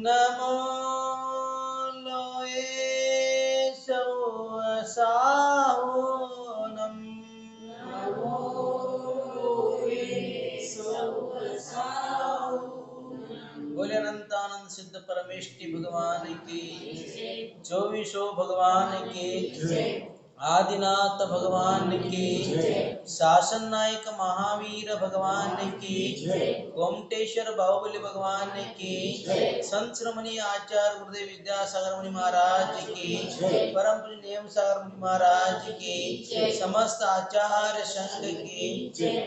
नमो लोये सौसाहुनम बोले अनंतानंद सिद्ध परमेष्टि भगवान की, चौबीसों भगवान की, आदिनाथ भगवान की, शासन नायक महावीर भगवान की, गोमटेश्वर बाहुबली भगवान की, संत श्रोमणी आचार्य गुरुदेव विद्यासागर मुनि महाराज की, परम पूज्य नेम सागर मुनि महाराज की, समस्त आचार्य संघ की,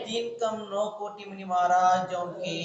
3 कम 9 कोटि मुनि महाराजों की।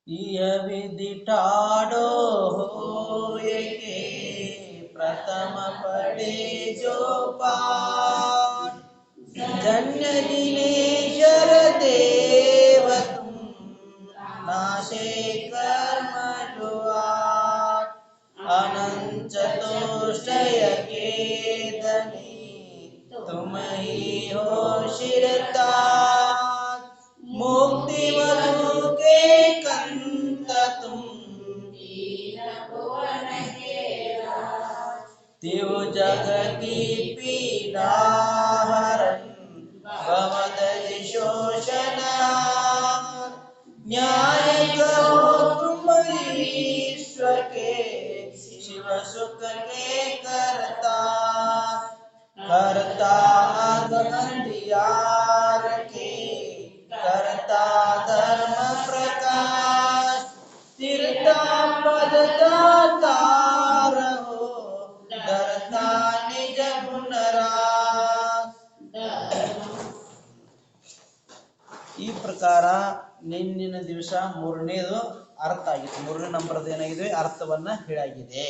यह विधि ठाड़ो होए के प्रथम पढ़े जो पाठ, धन्य दिनेश्वर देव तुम नाशे कर्म जो आठ, अनंत चतुष्टय के धनी तुम ही हो शिरताज, मुक्ति मधु के कंत तुम तिव जग की पीड़ा हरन भवदरि शोषण, न्याय कहो तुम ईश्वर के शिव सुख के करता, करता अंधियार के करता धर्म प्रकाश, तीर्था पद दातार हो धरता निज गुण रास। ಈ ಪ್ರಕಾರ ನಿನ್ನಿನ ದಿವಸ ಮೂರನೇದು ಅರ್ಥ ಆಗಿತ್ತು. ಮೂರನೇ ನಂಬರ್ದು ಏನಾಗಿದೆ, ಅರ್ಥವನ್ನ ಹೇಳಾಗಿದೆ.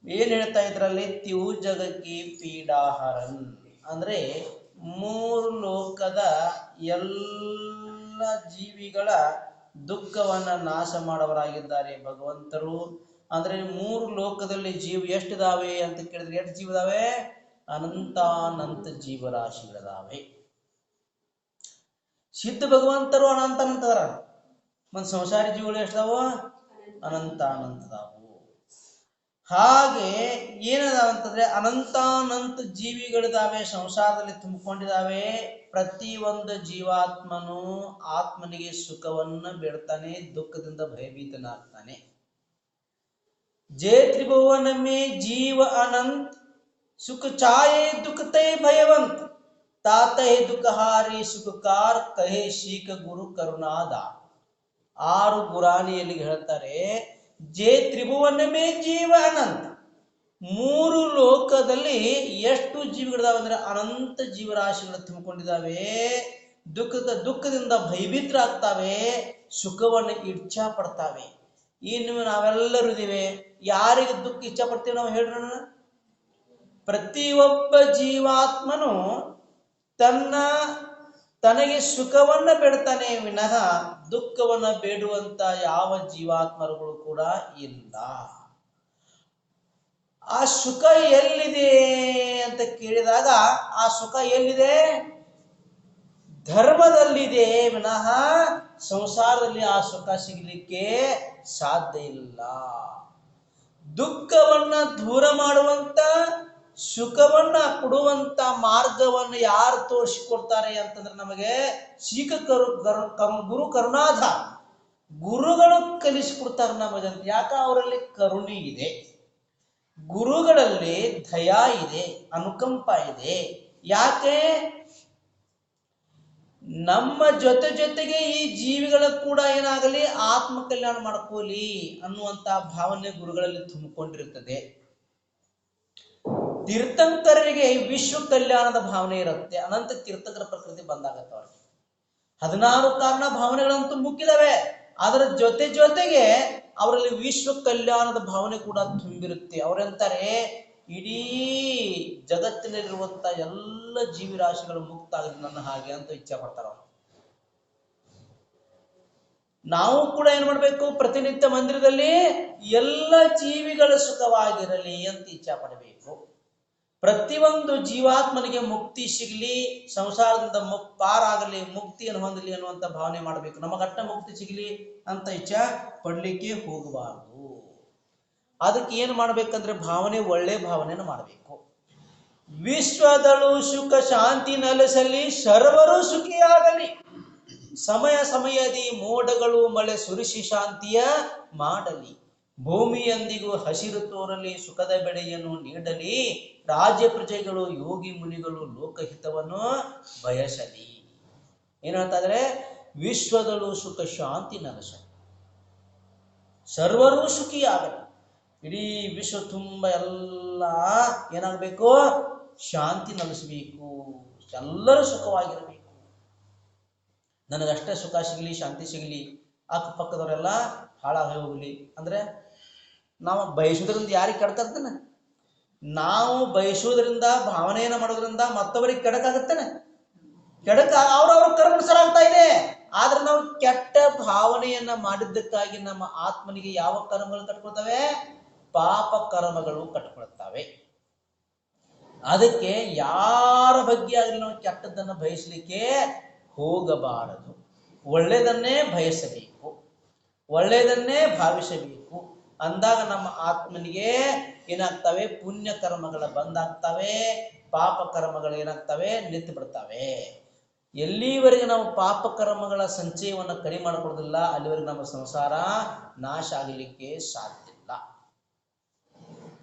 ಏನ್ ಹೇಳ್ತಾ ಇದ್ರಲ್ಲಿ, ತಿವು ಜಗಕ್ಕಿ ಪೀಡಾಹರನ್ ಅಂದ್ರೆ 3 ಲೋಕದ ಎಲ್ಲ ಜೀವಿಗಳ ದುಃಖವನ್ನ ನಾಶ ಮಾಡವರಾಗಿದ್ದಾರೆ ಭಗವಂತರು. ಅಂದ್ರೆ 3 ಲೋಕದಲ್ಲಿ ಜೀವ ಎಷ್ಟಿದಾವೆ ಅಂತ ಕೇಳಿದ್ರೆ, ಎಷ್ಟು ಜೀವ ಇದಾವೆ? ಅನಂತಾನಂತ ಜೀವರಾಶಿಗಳಿದಾವೆ. ಸಿದ್ಧ ಭಗವಂತರು ಅನಂತಾನಂತದಾರ, ಮತ್ತು ಸಂಸಾರಿ ಜೀವಗಳು ಎಷ್ಟಿದಾವು? ಅನಂತಾನಂತದಾವು. ಹಾಗೆ ಏನದಾವಂತಂದ್ರೆ ಅನಂತಾನಂತ ಜೀವಿಗಳಿದಾವೆ, ಸಂಸಾರದಲ್ಲಿ ತುಂಬಿಕೊಂಡಿದಾವೆ. ಪ್ರತಿಯೊಂದು ಜೀವಾತ್ಮನು ಆತ್ಮನಿಗೆ ಸುಖವನ್ನ ಬೇಡ್ತಾನೆ, ದುಃಖದಿಂದ ಭಯಭೀತನಾಗ್ತಾನೆ. ಜೇ ತ್ರಿಭುವನ ಮೇ ಜೀವ ಅನಂತ ಸುಖ ಚಾಯೆ ದುಃಖತೆ ಭಯವಂತ, ತಾತೇ ದುಃಖಹಾರಿ ಸುಖಕಾರ ಕಹೆ ಶೀಕ ಗುರು ಕರುಣಾದ. 6 ಗುರಾಣಿಯಲ್ಲಿ ಹೇಳ್ತಾರೆ, ಜೇ ತ್ರಿಭುವನ ಮೇ ಜೀವ ಅನಂತ, 3 ಲೋಕದಲ್ಲಿ ಎಷ್ಟು ಜೀವಿಗಳಿದಾವೆ ಅಂದ್ರೆ ಅನಂತ ಜೀವರಾಶಿಗಳು ತುಂಬಿಕೊಂಡಿದ್ದಾವೆ. ದುಃಖದಿಂದ ಭಯಭೀತರಾಗ್ತಾವೆ, ಸುಖವನ್ನು ಇಚ್ಛಾ ಪಡ್ತಾವೆ. ಇನ್ನು ನಾವೆಲ್ಲರೂ ಇದೀವಿ, ಯಾರಿಗೆ ದುಃಖ ಇಚ್ಛಾ ಪಡ್ತೀವಿ ನಾವು ಹೇಳ್ರೋಣ? ಪ್ರತಿಯೊಬ್ಬ ಜೀವಾತ್ಮನು ತನಗೆ ಸುಖವನ್ನ ಬೇಡ್ತಾನೆ ವಿನಃ ದುಃಖವನ್ನ ಬೇಡುವಂತ ಯಾವ ಜೀವಾತ್ಮರುಗಳು ಕೂಡ ಇಲ್ಲ. ಆ ಸುಖ ಎಲ್ಲಿದೆ ಅಂತ ಕೇಳಿದಾಗ, ಆ ಸುಖ ಎಲ್ಲಿದೆ? ಧರ್ಮದಲ್ಲಿದೆ ವಿನಃ ಸಂಸಾರದಲ್ಲಿ ಆ ಸುಖ ಸಿಗಲಿಕ್ಕೆ ಸಾಧ್ಯ ಇಲ್ಲ. ದುಃಖವನ್ನ ದೂರ ಮಾಡುವಂತ, ಸುಖವನ್ನ ಕೊಡುವಂತ ಮಾರ್ಗವನ್ನು ಯಾರು ತೋರಿಸಿಕೊಡ್ತಾರೆ ಅಂತಂದ್ರೆ ನಮಗೆ ಶೀಕ ಗುರು ಕರುಣಾಧ ಗುರುಗಳು ಕಲಿಸಿಕೊಡ್ತಾರೆ ನಮಗಂತ. ಯಾಕ? ಅವರಲ್ಲಿ ಕರುಣೆ ಇದೆ, ಗುರುಗಳಲ್ಲಿ ದಯಾ ಇದೆ, ಅನುಕಂಪ ಇದೆ. ಯಾಕೆ? ನಮ್ಮ ಜೊತೆಗೆ ಈ ಜೀವಿಗಳ ಕೂಡ ಏನಾಗಲಿ ಆತ್ಮ ಕಲ್ಯಾಣ ಮಾಡ್ಕೋಲಿ ಅನ್ನುವಂತ ಭಾವನೆ ಗುರುಗಳಲ್ಲಿ ತುಂಬಿಕೊಂಡಿರುತ್ತದೆ. ತೀರ್ಥಂಕರರಿಗೆ ವಿಶ್ವ ಕಲ್ಯಾಣದ ಭಾವನೆ ಇರುತ್ತೆ. ಅನಂತ ತೀರ್ಥಂಕರ ಪ್ರಕೃತಿ ಬಂದಾಗತ್ತ ಅವ್ರಿಗೆ. 16 ಕಾರಣ ಭಾವನೆಗಳಂತೂ ಮುಕ್ಕಿದವೆ. ಅದರ ಜೊತೆಗೆ ಅವರಲ್ಲಿ ವಿಶ್ವ ಕಲ್ಯಾಣದ ಭಾವನೆ ಕೂಡ ತುಂಬಿರುತ್ತೆ. ಅವರೆಂತಾರೆ, ಇಡೀ ಜಗತ್ತಿನಲ್ಲಿರುವಂತ ಎಲ್ಲ ಜೀವಿರಾಶಿಗಳು ಮುಕ್ತ ಆಗಲಿ ನನ್ನ ಹಾಗೆ ಅಂತ ಇಚ್ಛೆ ಪಡ್ತಾರ. ನಾವು ಕೂಡ ಏನ್ ಮಾಡ್ಬೇಕು, ಪ್ರತಿನಿತ್ಯ ಮಂದಿರದಲ್ಲಿ ಎಲ್ಲ ಜೀವಿಗಳ ಸುಖವಾಗಿರಲಿ ಅಂತ ಇಚ್ಛೆ ಪಡಬೇಕು. ಪ್ರತಿಯೊಂದು ಜೀವಾತ್ಮನಿಗೆ ಮುಕ್ತಿ ಸಿಗಲಿ, ಸಂಸಾರದಿಂದ ಪಾರಾಗಲಿ, ಮುಕ್ತಿಯನ್ನು ಹೊಂದಲಿ ಅನ್ನುವಂಥ ಭಾವನೆ ಮಾಡಬೇಕು. ನಮಗಟ್ಟ ಮುಕ್ತಿ ಸಿಗಲಿ ಅಂತ ಇಚ್ಛೆ ಪಡ್ಲಿಕ್ಕೆ ಹೋಗಬಾರದು. ಅದಕ್ಕೆ ಏನು ಮಾಡ್ಬೇಕಂದ್ರೆ ಭಾವನೆ, ಒಳ್ಳೆ ಭಾವನೆಯನ್ನು ಮಾಡಬೇಕು. ವಿಶ್ವದಳು ಸುಖ ಶಾಂತಿ ನೆಲೆಸಲಿ, ಸರ್ವರು ಸುಖಿಯಾಗಲಿ. ಸಮಯದಿ ಮೋಡಗಳು ಮಳೆ ಸುರಿಸಿ ಶಾಂತಿಯ ಮಾಡಲಿ. ಭೂಮಿಯೊಂದಿಗೂ ಹಸಿರು ತೋರಲಿ, ಸುಖದ ಬೆಳೆಯನ್ನು ನೀಡಲಿ. ರಾಜ್ಯ ಪ್ರಜೆಗಳು ಯೋಗಿ ಮುನಿಗಳು ಲೋಕಹಿತವನ್ನು ಬಯಸಲಿ. ಏನ್ ಹೇಳ್ತಾ ಇದ್ರೆ, ವಿಶ್ವದಳು ಸುಖ ಶಾಂತಿ ನೆಲೆಸಲಿ, ಸರ್ವರೂ ಸುಖಿಯಾಗಲಿ. ಇಡೀ ವಿಶ್ವ ತುಂಬ ಎಲ್ಲ ಏನಾಗಬೇಕು, ಶಾಂತಿ ನೆಲೆಸಬೇಕು, ಎಲ್ಲರೂ ಸುಖವಾಗಿರಬೇಕು. ನನಗಷ್ಟೇ ಸುಖ ಸಿಗಲಿ, ಶಾಂತಿ ಸಿಗಲಿ, ಅಕ್ಕಪಕ್ಕದವರೆಲ್ಲ ಹಾಳಾಗಿ ಹೋಗಲಿ ಅಂದ್ರೆ ನಾವು ಬಯಸುವುದರಿಂದ ಯಾರಿಗೆ ಕೆಡ್ತಾನೆ? ನಾವು ಬಯಸುವುದರಿಂದ, ಭಾವನೆಯನ್ನು ಮಾಡೋದ್ರಿಂದ ಮತ್ತೊಬ್ಬರಿಗೆ ಕೆಡಕಾಗುತ್ತೇನೆ? ಅವ್ರವ್ರ ಕರ್ಮಾನುಸಾರ ಆಗ್ತಾ ಇದೆ. ಆದ್ರೆ ನಾವು ಕೆಟ್ಟ ಭಾವನೆಯನ್ನ ಮಾಡಿದ್ದಕ್ಕಾಗಿ ನಮ್ಮ ಆತ್ಮನಿಗೆ ಯಾವ ಕರ್ಮಗಳು ಕಟ್ಕೊಳ್ತವೆ? ಪಾಪ ಕರ್ಮಗಳು ಕಟ್ಕೊಳ್ತವೆ. ಅದಕ್ಕೆ ಯಾರ ಬಗ್ಗೆ ಆಗಲಿ ನಾವು ಕೆಟ್ಟದ್ದನ್ನು ಬಯಸಲಿಕ್ಕೆ ಹೋಗಬಾರದು. ಒಳ್ಳೆಯದನ್ನೇ ಬಯಸಬೇಕು, ಒಳ್ಳೆಯದನ್ನೇ ಭಾವಿಸಬೇಕು. ಅಂದಾಗ ನಮ್ಮ ಆತ್ಮನಿಗೆ ಏನಾಗ್ತವೆ? ಪುಣ್ಯ ಕರ್ಮಗಳ ಬಂದಾಗ್ತವೆ, ಪಾಪ ಕರ್ಮಗಳು ಏನಾಗ್ತವೆ? ನಿಂತು ಬಿಡ್ತವೆ. ಎಲ್ಲಿವರೆಗೆ ನಾವು ಪಾಪ ಕರ್ಮಗಳ ಸಂಚಯವನ್ನು ಕಡಿಮೆ ಮಾಡಿಕೊಡೋದಿಲ್ಲ, ಅಲ್ಲಿವರೆಗೆ ನಮ್ಮ ಸಂಸಾರ ನಾಶ ಆಗಲಿಕ್ಕೆ ಸಾಧ್ಯ ಇಲ್ಲ.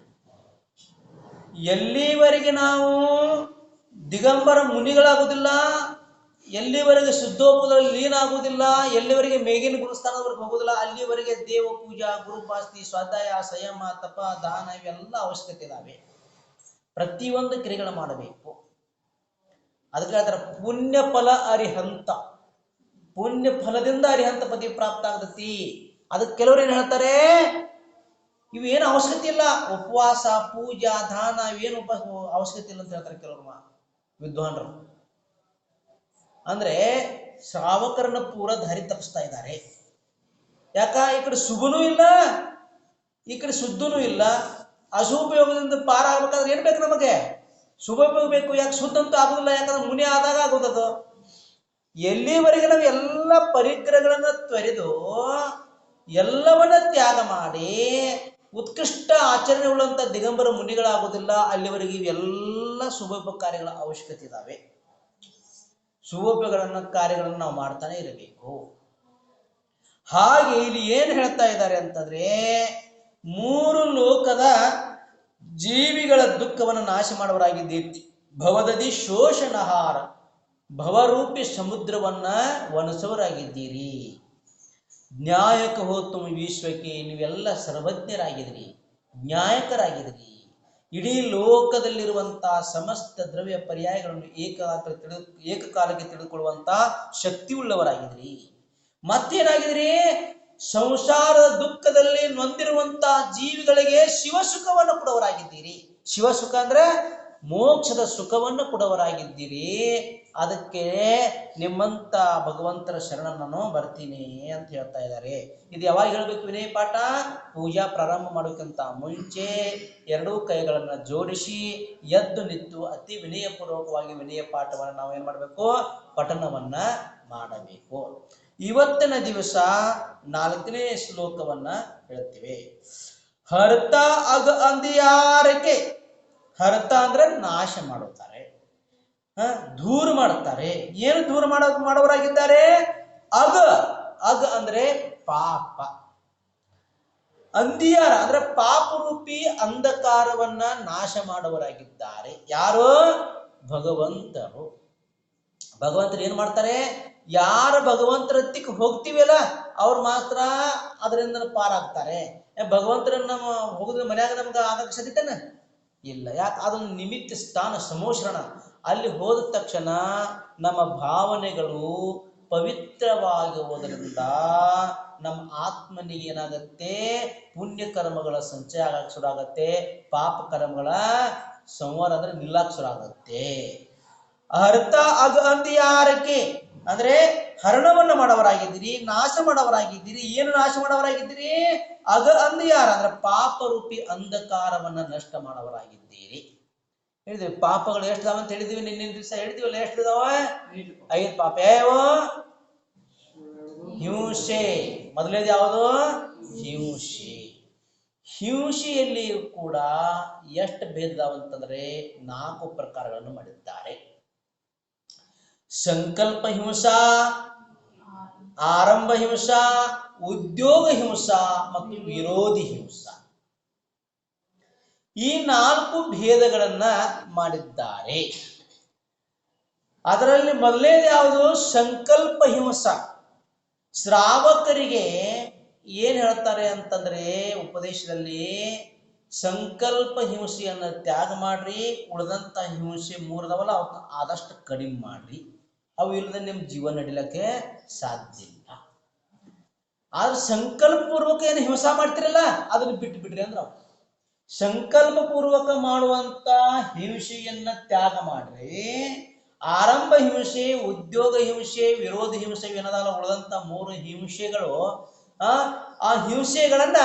ಎಲ್ಲಿವರೆಗೆ ನಾವು ದಿಗಂಬರ ಮುನಿಗಳಾಗುವುದಿಲ್ಲ, ಎಲ್ಲಿವರೆಗೆ ಶುದ್ಧೋಪದಲ್ಲಿ ಲೀನ ಆಗುವುದಿಲ್ಲ, ಎಲ್ಲಿವರೆಗೆ ಮೇಗಿನ ಗುರುಸ್ಥಾನದವರೆಗೆ ಹೋಗುದಿಲ್ಲ, ಅಲ್ಲಿವರೆಗೆ ದೇವ ಪೂಜಾ, ಗುರುಪಾಸ್ತಿ, ಸ್ವಾಧ್ಯಾಯ, ಸಂಯಮ, ತಪ, ದಾನ ಇವೆಲ್ಲ ಅವಶ್ಯಕತೆ ಇದಾವೆ. ಪ್ರತಿಯೊಂದು ಕ್ರಿಯೆಗಳು ಮಾಡಬೇಕು. ಅದಕ್ಕೆ ಹೇಳ್ತಾರೆ ಪುಣ್ಯ ಫಲ ಅರಿಹಂತ. ಪುಣ್ಯ ಫಲದಿಂದ ಅರಿಹಂತ ಪತಿ ಪ್ರಾಪ್ತ ಆಗತೈತಿ. ಅದಕ್ಕೆ ಕೆಲವರು ಏನ್ ಹೇಳ್ತಾರೆ, ಇವೇನು ಅವಶ್ಯಕತೆ ಇಲ್ಲ, ಉಪವಾಸ, ಪೂಜಾ, ದಾನ ಇವೇನು ಅವಶ್ಯಕತೆ ಇಲ್ಲ ಅಂತ ಹೇಳ್ತಾರೆ ಕೆಲವರು ವಿದ್ವಾಂಸರು. ಅಂದ್ರೆ ಶ್ರಾವಕರನ್ನ ಪೂರ ದಾರಿ ತಪ್ಪಿಸ್ತಾ ಇದ್ದಾರೆ. ಯಾಕ? ಈ ಕಡೆ ಶುಭನೂ ಇಲ್ಲ, ಈ ಕಡೆ ಶುದ್ಧನೂ ಇಲ್ಲ. ಅಶುಭಯೋಗದಿಂದ ಪಾರ ಆಗ್ಬೇಕಾದ್ರೆ ಏನ್ ಬೇಕು? ನಮಗೆ ಶುಭೋಪಯೋಗ ಬೇಕು. ಯಾಕೆ? ಶುದ್ಧ ಅಂತೂ ಆಗುದಿಲ್ಲ, ಯಾಕಂದ್ರೆ ಮುನಿ ಆದಾಗ ಆಗುದದು. ಎಲ್ಲಿವರೆಗೆ ನಾವು ಎಲ್ಲ ಪರಿಗ್ರಹಗಳನ್ನ ತೊರೆದು ಎಲ್ಲವನ್ನ ತ್ಯಾಗ ಮಾಡಿ ಉತ್ಕೃಷ್ಟ ಆಚರಣೆ ಉಳ್ಳಂತ ದಿಗಂಬರ ಮುನಿಗಳಾಗುವುದಿಲ್ಲ, ಅಲ್ಲಿವರೆಗೆ ಇವೆಲ್ಲ ಶುಭೋಪಯೋಗ ಕಾರ್ಯಗಳ ಅವಶ್ಯಕತೆ ಇದಾವೆ. ಶುಭೋಪಯೋಗಗಳನ್ನ ಕಾರ್ಯಗಳನ್ನು ನಾವು ಮಾಡ್ತಾನೆ ಇರಬೇಕು. ಹಾಗೆ ಇಲ್ಲಿ ಏನ್ ಹೇಳ್ತಾ ಇದ್ದಾರೆ ಅಂತಂದ್ರೆ, 3 ಲೋಕದ ಜೀವಿಗಳ ದುಃಖವನ್ನು ನಾಶ ಮಾಡುವರಾಗಿದ್ದೀರಿ. ಭವದದಿ ಶೋಷಣಹಾರ, ಭವರೂಪಿ ಸಮುದ್ರವನ್ನ ಒಣಸೋರಾಗಿದ್ದೀರಿ. ನ್ಯಾಯಕ ಹೋತು ವಿಶ್ವಕ್ಕೆ, ನೀವೆಲ್ಲ ಸರ್ವಜ್ಞರಾಗಿದ್ರಿ, ನ್ಯಾಯಕರಾಗಿದ್ರಿ. ಇಡೀ ಲೋಕದಲ್ಲಿರುವಂತಹ ಸಮಸ್ತ ದ್ರವ್ಯ ಪರ್ಯಾಯಗಳನ್ನು ಏಕಕಾಲಕ್ಕೆ ತಿಳಿದುಕೊಳ್ಳುವಂತಹ ಶಕ್ತಿ ಉಳ್ಳವರಾಗಿದ್ರಿ. ಮತ್ತೇನಾಗಿದ್ರಿ? ಸಂಸಾರದ ದುಃಖದಲ್ಲಿ ನೊಂದಿರುವಂತಹ ಜೀವಿಗಳಿಗೆ ಶಿವಸುಖವನ್ನು ಕೊಡವರಾಗಿದ್ದೀರಿ. ಶಿವಸುಖ ಅಂದ್ರೆ ಮೋಕ್ಷದ ಸುಖವನ್ನು ಕೊಡವರಾಗಿದ್ದೀರಿ. ಅದಕ್ಕೆ ನಿಮ್ಮಂತ ಭಗವಂತರ ಶರಣ ನಾನು ಬರ್ತೀನಿ ಅಂತ ಹೇಳ್ತಾ ಇದ್ದಾರೆ. ಇದು ಯಾವಾಗ ಹೇಳ್ಬೇಕು? ವಿನಯ ಪಾಠ ಪೂಜಾ ಪ್ರಾರಂಭ ಮಾಡೋಕ್ಕಿಂತ ಮುಂಚೆ 2 ಕೈಗಳನ್ನ ಜೋಡಿಸಿ ಎದ್ದು ನಿಂತು ಅತಿ ವಿನಯಪೂರ್ವಕವಾಗಿ ವಿನಯ ಪಾಠವನ್ನು ನಾವು ಏನ್ ಮಾಡಬೇಕು? ಪಠನವನ್ನ ಮಾಡಬೇಕು. ಇವತ್ತಿನ ದಿವಸ 4ನೇ ಶ್ಲೋಕವನ್ನ ಹೇಳ್ತೀವಿ. ಹರ್ತ ಅಗ ಅಂದಿಯಾರಕ್ಕೆ. ಹರ್ತ ಅಂದ್ರೆ ನಾಶ ಮಾಡುತ್ತಾರೆ, ದೂರ ಮಾಡುತ್ತಾರೆ. ಏನು ದೂರ ಮಾಡೋರಾಗಿದ್ದಾರೆ? ಅಗ ಅಂದ್ರೆ ಪಾಪ. ಅಂದಿಯಾರ ಅಂದ್ರೆ ಪಾಪ ರೂಪಿ ಅಂಧಕಾರವನ್ನ ನಾಶ ಮಾಡುವರಾಗಿದ್ದಾರೆ. ಯಾರು? ಭಗವಂತರು. ಭಗವಂತರು ಏನ್ ಮಾಡ್ತಾರೆ? ಯಾರು ಭಗವಂತರ ಹತ್ತಿಕ್ಕೆ ಹೋಗ್ತೀವಲ್ಲ ಅವ್ರು ಮಾತ್ರ ಅದರಿಂದ ಪಾರಾಗ್ತಾರೆ. ಭಗವಂತರನ್ನ ಹೋಗಿದ್ರೆ ಮನ್ಯಾಗ ನಮ್ಗೆ ಆಗಕ್ಕೆ ಸಾಧ್ಯತೆನ ಇಲ್ಲ. ಯಾಕೆ? ಅದೊಂದು ನಿಮಿತ್ತ ಸ್ಥಾನ, ಸಮೋಶ್ರಣ. ಅಲ್ಲಿ ಹೋದ ತಕ್ಷಣ ನಮ್ಮ ಭಾವನೆಗಳು ಪವಿತ್ರವಾಗುವುದರಿಂದ ನಮ್ಮ ಆತ್ಮನಿಗೆ ಏನಾಗತ್ತೆ, ಪುಣ್ಯ ಕರ್ಮಗಳ ಸಂಚಯ ಆಗಕ್ಕೆ ಶುರು ಆಗತ್ತೆ, ಪಾಪ ಕರ್ಮಗಳ ಸಂವಾರ ಅಂದ್ರೆ ನಿಲ್ಲಕ್ಕೆ ಶುರು ಆಗತ್ತೆ. ಅರ್ಥ ಅಗ ಅಂತ್ಯಾರಕ್ಕೆ ಅಂದ್ರೆ ಹರಣವನ್ನು ಮಾಡವರಾಗಿದ್ದೀರಿ, ನಾಶ ಮಾಡವರಾಗಿದ್ದೀರಿ. ಏನು ನಾಶ ಮಾಡವರಾಗಿದ್ದೀರಿ? ಅಗ ಅಂದ್ಯಾರ ಅಂದ್ರೆ ಪಾಪ ರೂಪಿ ಅಂಧಕಾರವನ್ನ ನಷ್ಟ ಮಾಡವರಾಗಿದ್ದೀರಿ. ಹೇಳಿದ್ವಿ ಪಾಪಗಳು ಎಷ್ಟು ಇದಾವ ಅಂತ ಹೇಳಿದ್ವಿ, ನಿನ್ನಿನ ದಿವಸ ಹೇಳಿದ್ವಲ್ಲ. ಎಷ್ಟು ಇದಾವ? 5 ಪಾಪ. ಯಾವ? ಹಿಂಸೆ. ಮೊದಲೇದು ಯಾವುದು? ಹಿಂಸೆ. ಹಿಂಸೆಯಲ್ಲಿಯೂ ಕೂಡ ಎಷ್ಟು ಭೇದ ಇದಾವ ಅಂತಂದ್ರೆ 4 ಪ್ರಕಾರಗಳನ್ನು ಮಾಡಿದ್ದಾರೆ. ಸಂಕಲ್ಪ ಹಿಂಸಾ, ಆರಂಭ ಹಿಂಸಾ, ಉದ್ಯೋಗ ಹಿಂಸಾ ಮತ್ತು ವಿರೋಧಿ ಹಿಂಸಾ. ಈ 4 ಭೇದಗಳನ್ನ ಮಾಡಿದ್ದಾರೆ. ಅದರಲ್ಲಿ ಮೊದಲನೇದು ಯಾವುದು? ಸಂಕಲ್ಪ ಹಿಂಸಾ. ಶ್ರಾವಕರಿಗೆ ಏನ್ ಹೇಳ್ತಾರೆ ಅಂತಂದ್ರೆ ಉಪದೇಶದಲ್ಲಿ, ಸಂಕಲ್ಪ ಹಿಂಸೆಯನ್ನ ತ್ಯಾಗ ಮಾಡ್ರಿ, ಉಳಿದಂತ ಹಿಂಸೆ 3 ಅದಾವಲ್ಲ ಅವನ್ನ ಆದಷ್ಟು ಕಡಿಮೆ ಮಾಡ್ರಿ. ಅವು ಇಲ್ಲದೆ ನಿಮ್ ಜೀವನ ನಡಿಲಕ್ಕೆ ಸಾಧ್ಯ ಇಲ್ಲ. ಆದ್ರೆ ಸಂಕಲ್ಪ ಪೂರ್ವಕ ಏನು ಹಿಂಸಾ ಮಾಡ್ತಿರಲ್ಲ ಅದನ್ನ ಬಿಟ್ಟು ಬಿಡ್ರಿ ಅಂದ್ರ, ಸಂಕಲ್ಪ ಪೂರ್ವಕ ಮಾಡುವಂತ ಹಿಂಸೆಯನ್ನ ತ್ಯಾಗ ಮಾಡ್ರಿ. ಆರಂಭ ಹಿಂಸೆ, ಉದ್ಯೋಗ ಹಿಂಸೆ, ವಿರೋಧಿ ಹಿಂಸೆ ಏನದಲ್ಲ ಉಳಿದಂತ 3 ಹಿಂಸೆಗಳು, ಆ ಹಿಂಸೆಗಳನ್ನ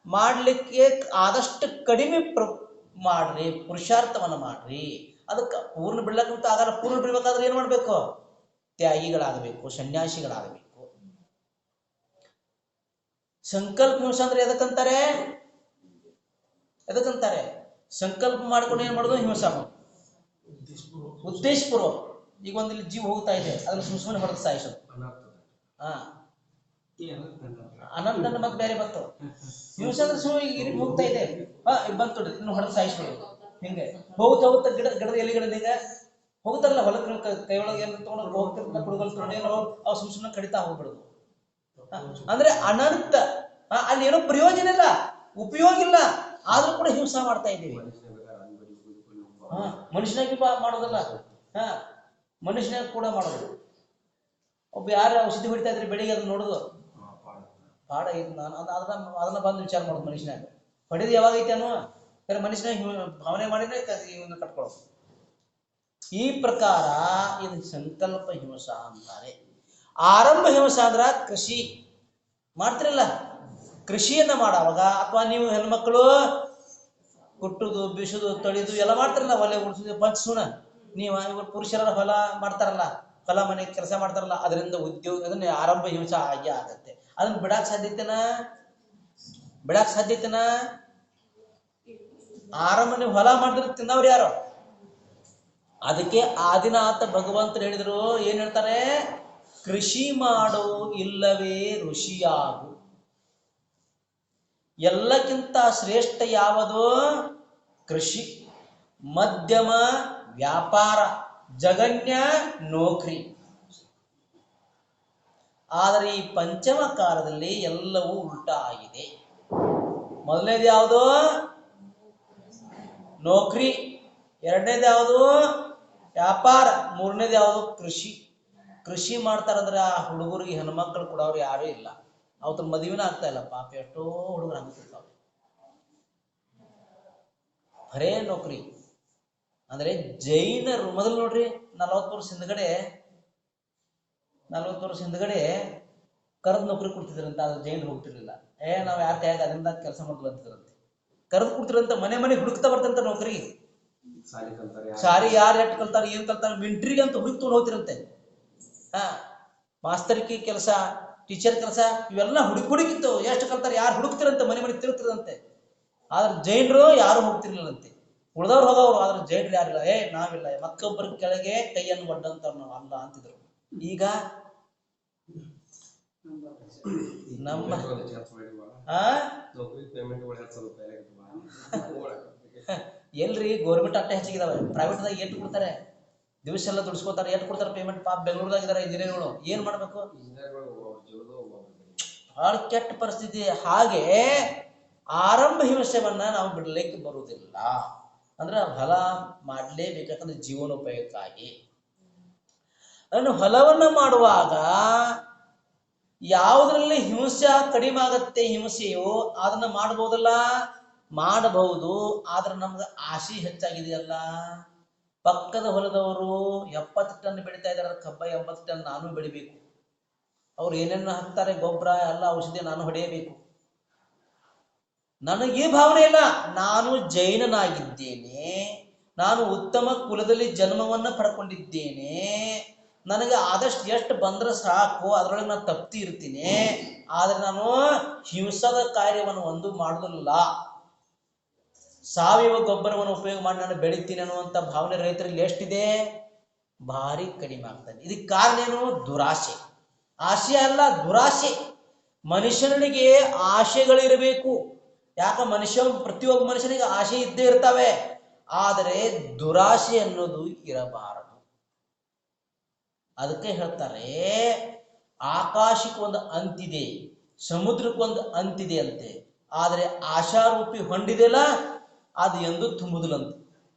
ಮಾಡ್ಲಿಕ್ಕೆ ಆದಷ್ಟು ಕಡಿಮೆ ಮಾಡ್ರಿ, ಪುರುಷಾರ್ಥವನ್ನ ಮಾಡ್ರಿ. ಅದಕ್ಕೆ ಪೂರ್ಣ ಬಿಡ್ಲಕ್ಕಂತ ಆಗಲ್ಲ. ಪೂರ್ಣ ಬಿಡ್ಬೇಕಾದ್ರೆ ಏನ್ ಮಾಡ್ಬೇಕು? ತ್ಯಾಗಿಗಳಾಗಬೇಕು, ಸನ್ಯಾಸಿಗಳಾಗಬೇಕು. ಸಂಕಲ್ಪ ಹಿಂಸೆ ಅಂದ್ರೆ ಎದಕ್ಕಂತಾರೆ? ಸಂಕಲ್ಪ ಮಾಡ್ಕೊಂಡು ಏನ್ ಮಾಡೋದು? ಹಿಂಸಾ ಮಾಡೋದು ಉದ್ದೇಶಪೂರ್ವಕ. ಈಗ ಒಂದಿಲ್ಲಿ ಜೀವ ಹೋಗ್ತಾ ಇದೆ, ಅದನ್ನ ಸುಮ್ಮನೆ ಹೊಡೆದು ಸಾಯಿಸೋದು. ಅನಂತ ಮತ್ತೆ ಬೇರೆ ಬಂತು. ಹಿಂಸೆ ಅಂದ್ರೆ ಸುಮ್ಮನೆ ಈಗ ಹೋಗ್ತಾ ಇದೆ, ಬಂತು ಇನ್ನು ಹೊಡೆದು ಸಾಯಿಸ್ಬಿಡೋದು. ಹಿಂಗೆ ಹೋಗ್ತಾ ಗಿಡದ ಎಲೆಗಳಿಂದ ಹಿಂಗ ಹೋಗ್ತಾರಲ್ಲ ಹೊಲಕ್ಕೆ, ಕೈ ಒಳಗೆ ಏನ್ ತಗೊಂಡು ಹೋಗ್ತಿರ್ತ ಕುಡುಗಲ್ ತೊಗೊಂಡು ಅವ್ ಸುಮ್ಮನೆ ಕಡಿತಾ ಹೋಗ್ಬಿಡುದು. ಅಂದ್ರೆ ಅನಂತ. ಅಲ್ಲಿ ಏನೋ ಪ್ರಯೋಜನ ಇಲ್ಲ, ಉಪಯೋಗ ಇಲ್ಲ, ಆದ್ರೂ ಕೂಡ ಹಿಂಸಾ ಮಾಡ್ತಾ ಇದ್ದೀವಿ. ಮನುಷ್ಯನಾಗಿ ಮಾಡೋದಲ್ಲ, ಮನುಷ್ಯನಾಗ ಕೂಡ ಮಾಡೋದು. ಒಬ್ಬ ಯಾರು ಔಷಧಿ ಹೊಡಿತಾ ಇದ್ರೆ ಬೆಳಿಗ್ಗೆ ಅದನ್ನ ನೋಡುದು, ಪಾಡ ಐತಿ, ನಾನು ಅದನ್ನ ಬಂದು ವಿಚಾರ ಮಾಡೋದು. ಮನುಷ್ಯನಾಗ ಹೊಡೆದು ಯಾವಾಗ ಐತಿ ಅನ್ನೋ ಮನುಷ್ಯನಾಗ ಭಾವನೆ ಮಾಡಿದ್ರೆ ಇವನ್ನ ಕಟ್ಕೊಳ್ಳೋದು. ಈ ಪ್ರಕಾರ ಇದು ಸಂಕಲ್ಪ ಹಿಂಸಾ ಅಂತಾರೆ. ಆರಂಭ ಹಿಂಸಾ ಅಂದ್ರ ಕೃಷಿ ಮಾಡ್ತಿರಲ್ಲ, ಕೃಷಿಯನ್ನ ಮಾಡುವಾಗ, ಅಥವಾ ನೀವು ಹೆಣ್ಮಕ್ಳು ಕುಟ್ಟುದು, ಬಿಸುದು, ತೊಳಿದು ಎಲ್ಲ ಮಾಡ್ತಾರಲ್ಲ, ಒಲೆ ಉಳಿಸುದು, ಪಂಚಸುಣ, ಇವರು ಪುರುಷರ ಹೊಲ ಮಾಡ್ತಾರಲ್ಲ, ಹೊಲ ಮನೆ ಕೆಲಸ ಮಾಡ್ತಾರಲ್ಲ, ಅದರಿಂದ ಉದ್ಯೋಗ, ಅದನ್ನ ಆರಂಭ ಹಿಂಸಾ ಆಗೇ ಆಗತ್ತೆ. ಅದನ್ನ ಬಿಡಾಕ್ ಸಾಧ್ಯತೆನಾ? ಆರಂಭ ನೀವು ಹೊಲ ಮಾಡಿದ್ರೆ ತಿನ್ನವ್ರು ಯಾರು? ಅದಕ್ಕೆ ಆದಿನಾಥ ಭಗವಂತರು ಹೇಳಿದ್ರು, ಏನ್ ಹೇಳ್ತಾರೆ? ಕೃಷಿ ಮಾಡು ಇಲ್ಲವೇ ಋಷಿಯಾಗು. ಎಲ್ಲಕ್ಕಿಂತ ಶ್ರೇಷ್ಠ ಯಾವುದು? ಕೃಷಿ. ಮಧ್ಯಮ ವ್ಯಾಪಾರ, ಜಗನ್ಯ ನೌಕರಿ. ಆದರೆ ಈ ಪಂಚಮ ಕಾಲದಲ್ಲಿ ಎಲ್ಲವೂ ಉಲ್ಟಾ ಆಗಿದೆ. ಮೊದಲನೇದು ಯಾವುದು? ನೌಕರಿ. ಎರಡನೇದು ಯಾವುದು? ವ್ಯಾಪಾರ. ಮೂರನೇದು ಯಾವುದು? ಕೃಷಿ. ಕೃಷಿ ಮಾಡ್ತಾರಂದ್ರೆ ಆ ಹುಡುಗರಿಗೆ ಹೆಣ್ಮಕ್ಳು ಕೂಡ ಅವ್ರು ಯಾರೂ ಇಲ್ಲ, ಅವತ್ತು ಮದುವೆನ ಆಗ್ತಾ ಇಲ್ಲ. ಪಾಪ ಎಷ್ಟೋ ಹುಡುಗರು ಹಂಗತಿರ್ತಾವ. ಬರೇ ನೌಕರಿ ಅಂದ್ರೆ ಜೈನರು ಮೊದಲು ನೋಡ್ರಿ, 40 ವರ್ಷ ಹಿಂದ್ಗಡೆ ಕರೆದ್ ನೌಕರಿ ಕೊಡ್ತಿದ್ರಂತ. ಆದ್ರೆ ಜೈನರು ಹೋಗ್ತಿರ್ಲಿಲ್ಲ. ನಾವ್ ಯಾರ ಕೈಯಾಗ ಅದರಿಂದ ಕೆಲಸ ಮಾಡ್ಲು ಅಂತಿದ್ರಂತೆ. ಕರೆದು ಕೊಡ್ತಿರಂತ, ಮನೆ ಹುಡುಕ್ತಾ ಬರ್ತಂತ ನೌಕರಿ. ಸಾರಿ ಯಾರು ಎಷ್ಟು ಕಲ್ತಾರ, ಏನ್ ಕಲ್ತಾರ, ಮಿಲಿಟ್ರಿಗೆ ಅಂತ ಹುಡುಕ್ತೊಂಡು ಹೋಗ್ತಿರಂತೆ. ಮಾಸ್ತರಿಕೆ ಕೆಲಸ, ಟೀಚರ್ ಕೆಲಸ, ಇವೆಲ್ಲ ಹುಡುಕಿತ್ತು. ಎಷ್ಟು ಕಲ್ತಾರ, ಯಾರು ಹುಡುಕ್ತಿರಂತೆ, ಮನೆ ತಿರುಗ್ತಿರಂತೆ. ಆದ್ರೆ ಜೈನರು ಯಾರು ಹೋಗ್ತಿರ್ಲಿಲ್ಲಂತೆ. ಉಳ್ದವ್ರು ಹೋಗವ್ರು, ಆದ್ರೆ ಜೈನರು ಯಾರಿಲ್ಲ. ನಾವಿಲ್ಲ, ಮತ್ತೊಬ್ಬರ ಕೆಳಗೆ ಕೈಯನ್ನು ಒಡ್ಡಂತ ನಾವು ಅಲ್ಲ ಅಂತಿದ್ರು. ಈಗ ನಮ್ಮ ಎಲ್ರಿ ಗೌರ್ಮೆಂಟ್ ಅಷ್ಟೇ ಹೆಚ್ಚಿಗಿದಾವೆ, ಪ್ರೈವೇಟ್ದಾಗ ಎಷ್ಟು ಕೊಡ್ತಾರೆ? ದಿವಸ ಎಲ್ಲ ದುಡಿಸ್ಕೋತಾರೆ, ಎಷ್ಟು ಕೊಡ್ತಾರೆ ಪೇಮೆಂಟ್? ಪಾಪ ಬೆಂಗಳೂರದಾಗ ಇದಾರೆ ಇಂಜಿನಿಯರ್ಗಳು, ಏನ್ ಮಾಡ್ಬೇಕು? ಬಹಳ ಕೆಟ್ಟ ಪರಿಸ್ಥಿತಿ. ಹಾಗೆ ಆರಂಭ ಹಿಂಸೆಯನ್ನ ನಾವು ಬಿಡ್ಲಿಕ್ಕೆ ಬರುವುದಿಲ್ಲ. ಅಂದ್ರೆ ಹೊಲ ಮಾಡ್ಲೇಬೇಕಂದ್ರೆ ಜೀವನೋಪಯೋಗಕ್ಕಾಗಿ. ನಾನು ಹೊಲವನ್ನ ಮಾಡುವಾಗ ಯಾವುದರಲ್ಲಿ ಹಿಂಸೆ ಕಡಿಮೆ ಆಗತ್ತೆ, ಹಿಂಸೆಯು ಅದನ್ನ ಮಾಡಬಹುದಲ್ಲ, ಮಾಡಬಹುದು. ಆದ್ರೆ ನಮ್ಗೆ ಆಸೆ ಹೆಚ್ಚಾಗಿದೆಯಲ್ಲ. ಪಕ್ಕದ ಹೊಲದವರು 70 ಟನ್ ಬೆಳೀತಾ ಇದಾರೆ, ಕಬ್ಬ 80 ಟನ್ ನಾನು ಬೆಳಿಬೇಕು. ಅವ್ರು ಏನೇನು ಹಾಕ್ತಾರೆ, ಗೊಬ್ಬರ ಎಲ್ಲ ಔಷಧಿ ನಾನು ಹೊಡೆಯಬೇಕು. ನನಗೆ ಭಾವನೆ ಇಲ್ಲ. ನಾನು ಜೈನನಾಗಿದ್ದೇನೆ, ನಾನು ಉತ್ತಮ ಕುಲದಲ್ಲಿ ಜನ್ಮವನ್ನ ಪಡ್ಕೊಂಡಿದ್ದೇನೆ, ನನಗೆ ಆದಷ್ಟು ಎಷ್ಟು ಬಂದ್ರೆ ಸಾಕು, ಅದರೊಳಗೆ ನಾನು ತಪ್ತಿ ಇರ್ತೀನಿ. ಆದ್ರೆ ನಾನು ಹಿಂಸದ ಕಾರ್ಯವನ್ನು ಒಂದು ಮಾಡುವುದಿಲ್ಲ. ಸಾವಯವ ಗೊಬ್ಬರವನ್ನು ಉಪಯೋಗ ಮಾಡಿ ನಾನು ಬೆಳಿತೀನಿ ಅನ್ನುವಂಥ ಭಾವನೆ ರೈತರಲ್ಲಿ ಎಷ್ಟಿದೆ? ಭಾರಿ ಕಡಿಮೆ ಆಗ್ತಾನೆ. ಇದಕ್ಕೆ ಕಾರಣ ಏನು? ದುರಾಸೆ. ಆಸೆ ಅಲ್ಲ, ದುರಾಸೆ. ಮನುಷ್ಯನಿಗೆ ಆಶೆಗಳಿರಬೇಕು. ಯಾಕ ಪ್ರತಿಯೊಬ್ಬ ಮನುಷ್ಯನಿಗೆ ಆಸೆ ಇದ್ದೇ ಇರ್ತವೆ. ಆದರೆ ದುರಾಸೆ ಅನ್ನೋದು ಇರಬಾರದು. ಅದಕ್ಕೆ ಹೇಳ್ತಾರೆ, ಆಕಾಶಕ್ಕೊಂದು ಅಂತಿದೆ, ಸಮುದ್ರಕ್ಕೊಂದು ಅಂತಿದೆ ಅಂತೆ. ಆದರೆ ಆಶಾರೂಪಿ ಹೊಂಡಿದೆಲ್ಲ ಅದು ಎಂದು ತುಂಬುದಿಲ್ಲಂತೆ.